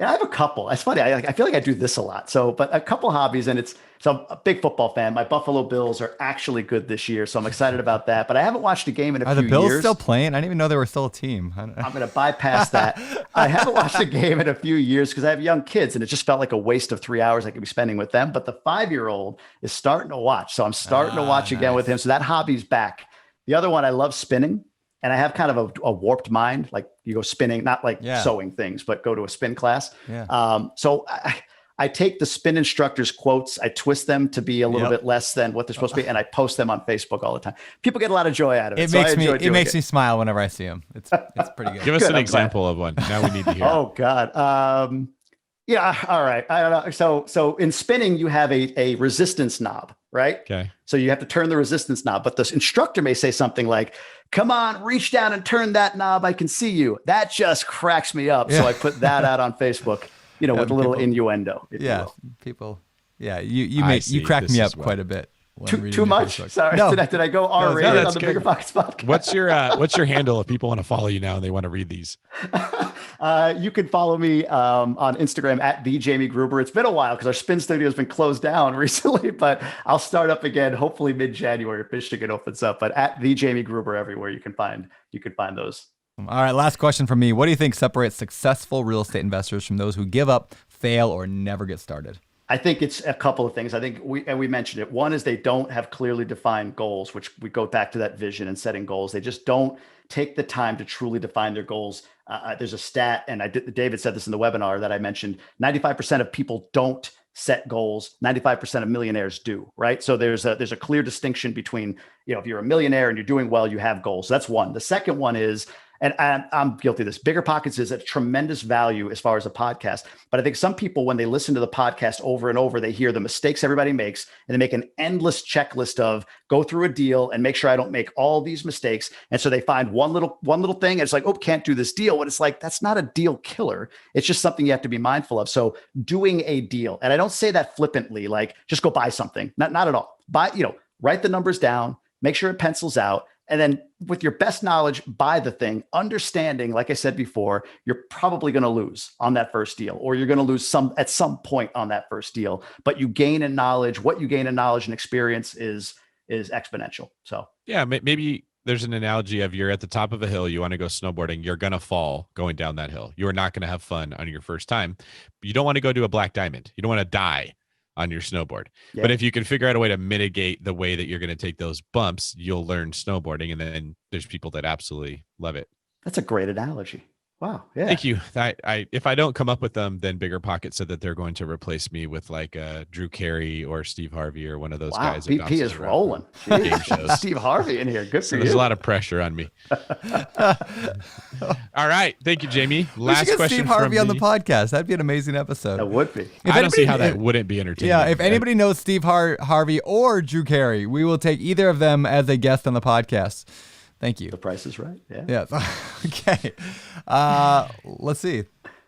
Yeah, I have a couple. It's funny. I feel like I do this a lot. But a couple hobbies, and so I'm a big football fan. My Buffalo Bills are actually good this year, so I'm excited about that. But I haven't watched a game in a few years. Are the Bills still playing? I didn't even know they were still a team. I'm going to bypass that. I haven't watched a game in a few years because I have young kids, and it just felt like a waste of 3 hours I could be spending with them. But the 5-year-old is starting to watch, so I'm starting to watch again with him. So that hobby's back. The other one, I love spinning. And I have kind of a warped mind, like you go spinning, not like sewing things, but go to a spin class. Yeah. So I take the spin instructor's quotes, I twist them to be a little bit less than what they're supposed to be, and I post them on Facebook all the time. People get a lot of joy out of it. It makes me smile whenever I see them. It's pretty good. Give us an example of one. Now we need to hear. Oh God. Yeah. All right. I don't know. So in spinning, you have a resistance knob. right? Okay. So you have to turn the resistance knob, but the instructor may say something like, come on, reach down and turn that knob. I can see you. That just cracks me up. So I put that out on Facebook, with a little innuendo. If you will. People. Yeah. You crack me up quite a bit. Too much? Facebook. Sorry. No. Did I go R-rated on the good. BiggerPockets podcast? What's your handle if people want to follow you now and they want to read these? You can follow me on Instagram at the Jamie Gruber. It's been a while because our spin studio has been closed down recently, but I'll start up again hopefully mid-January if Michigan opens up. But at the Jamie Gruber everywhere you can find those. All right, last question from me. What do you think separates successful real estate investors from those who give up, fail, or never get started? I think it's a couple of things. I think we mentioned it. One is they don't have clearly defined goals, which we go back to that vision and setting goals. They just don't take the time to truly define their goals. There's a stat, and David said this in the webinar that I mentioned, 95% of people don't set goals. 95% of millionaires do, right? So there's a clear distinction between, if you're a millionaire and you're doing well, you have goals. So that's one. The second one is, and I'm guilty of this, BiggerPockets is a tremendous value as far as a podcast. But I think some people, when they listen to the podcast over and over, they hear the mistakes everybody makes, and they make an endless checklist of go through a deal and make sure I don't make all these mistakes. And so they find one little thing, and it's like, oh, can't do this deal. But it's like, that's not a deal killer. It's just something you have to be mindful of. So doing a deal, and I don't say that flippantly, like just go buy something. Not at all. Write the numbers down, make sure it pencils out. And then with your best knowledge, buy the thing, understanding, like I said before, you're probably going to lose on that first deal, or you're going to lose at some point on that first deal, but you gain in knowledge. What you gain in knowledge and experience is exponential. So yeah, maybe there's an analogy of you're at the top of a hill, you want to go snowboarding, you're going to fall going down that hill. You're not going to have fun on your first time. You don't want to go to a black diamond. You don't want to die on your snowboard. Yeah. But if you can figure out a way to mitigate the way that you're going to take those bumps, you'll learn snowboarding. And then there's people that absolutely love it. That's a great analogy. Wow. Yeah. Thank you. If I don't come up with them, then BiggerPockets said that they're going to replace me with like Drew Carey or Steve Harvey or one of those guys. BP is rolling. Game shows. Steve Harvey in here. Good for you. There's a lot of pressure on me. All right. Thank you, Jamie. Last question. Steve Harvey on the podcast. That'd be an amazing episode. That would be. I don't see how that wouldn't be entertaining. Yeah. If anybody knows Steve Harvey or Drew Carey, we will take either of them as a guest on the podcast. Thank you. The price is right. Yeah. Yeah. Okay. Let's see.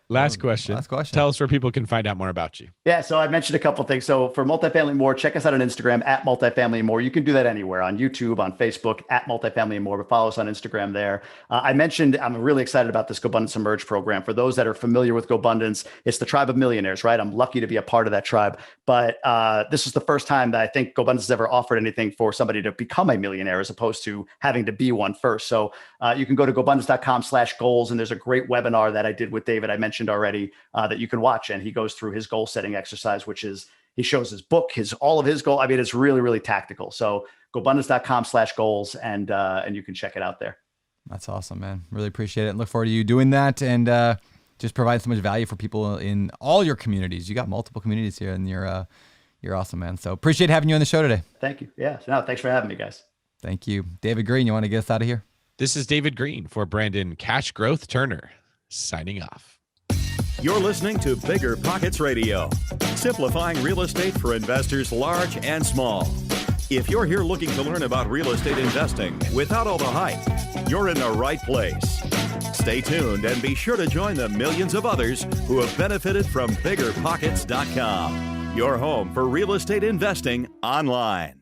Last question. Tell us where people can find out more about you. Yeah, so I mentioned a couple of things. So for Multifamily and More, check us out on Instagram at Multifamily and More. You can do that anywhere, on YouTube, on Facebook, at Multifamily and More, but follow us on Instagram there. I mentioned I'm really excited about this GoBundance Emerge program. For those that are familiar with GoBundance, it's the tribe of millionaires, right? I'm lucky to be a part of that tribe. But this is the first time that I think GoBundance has ever offered anything for somebody to become a millionaire as opposed to having to be one first. So you can go to gobundance.com/goals, and there's a great webinar that I did with David I mentioned already that you can watch, and he goes through his goal setting exercise, which is he shows his book, all of his goal. I mean, it's really, really tactical. So gobundance.com/goals, and you can check it out there. That's awesome, man. Really appreciate it, and look forward to you doing that, and just provide so much value for people in all your communities. You got multiple communities here, and you're awesome, man. So appreciate having you on the show today. Thank you. Yeah. No, thanks for having me, guys. Thank you. David Green, you want to get us out of here? This is David Green for Brandon Cash Growth Turner, signing off. You're listening to BiggerPockets Radio, simplifying real estate for investors large and small. If you're here looking to learn about real estate investing without all the hype, you're in the right place. Stay tuned and be sure to join the millions of others who have benefited from BiggerPockets.com, your home for real estate investing online.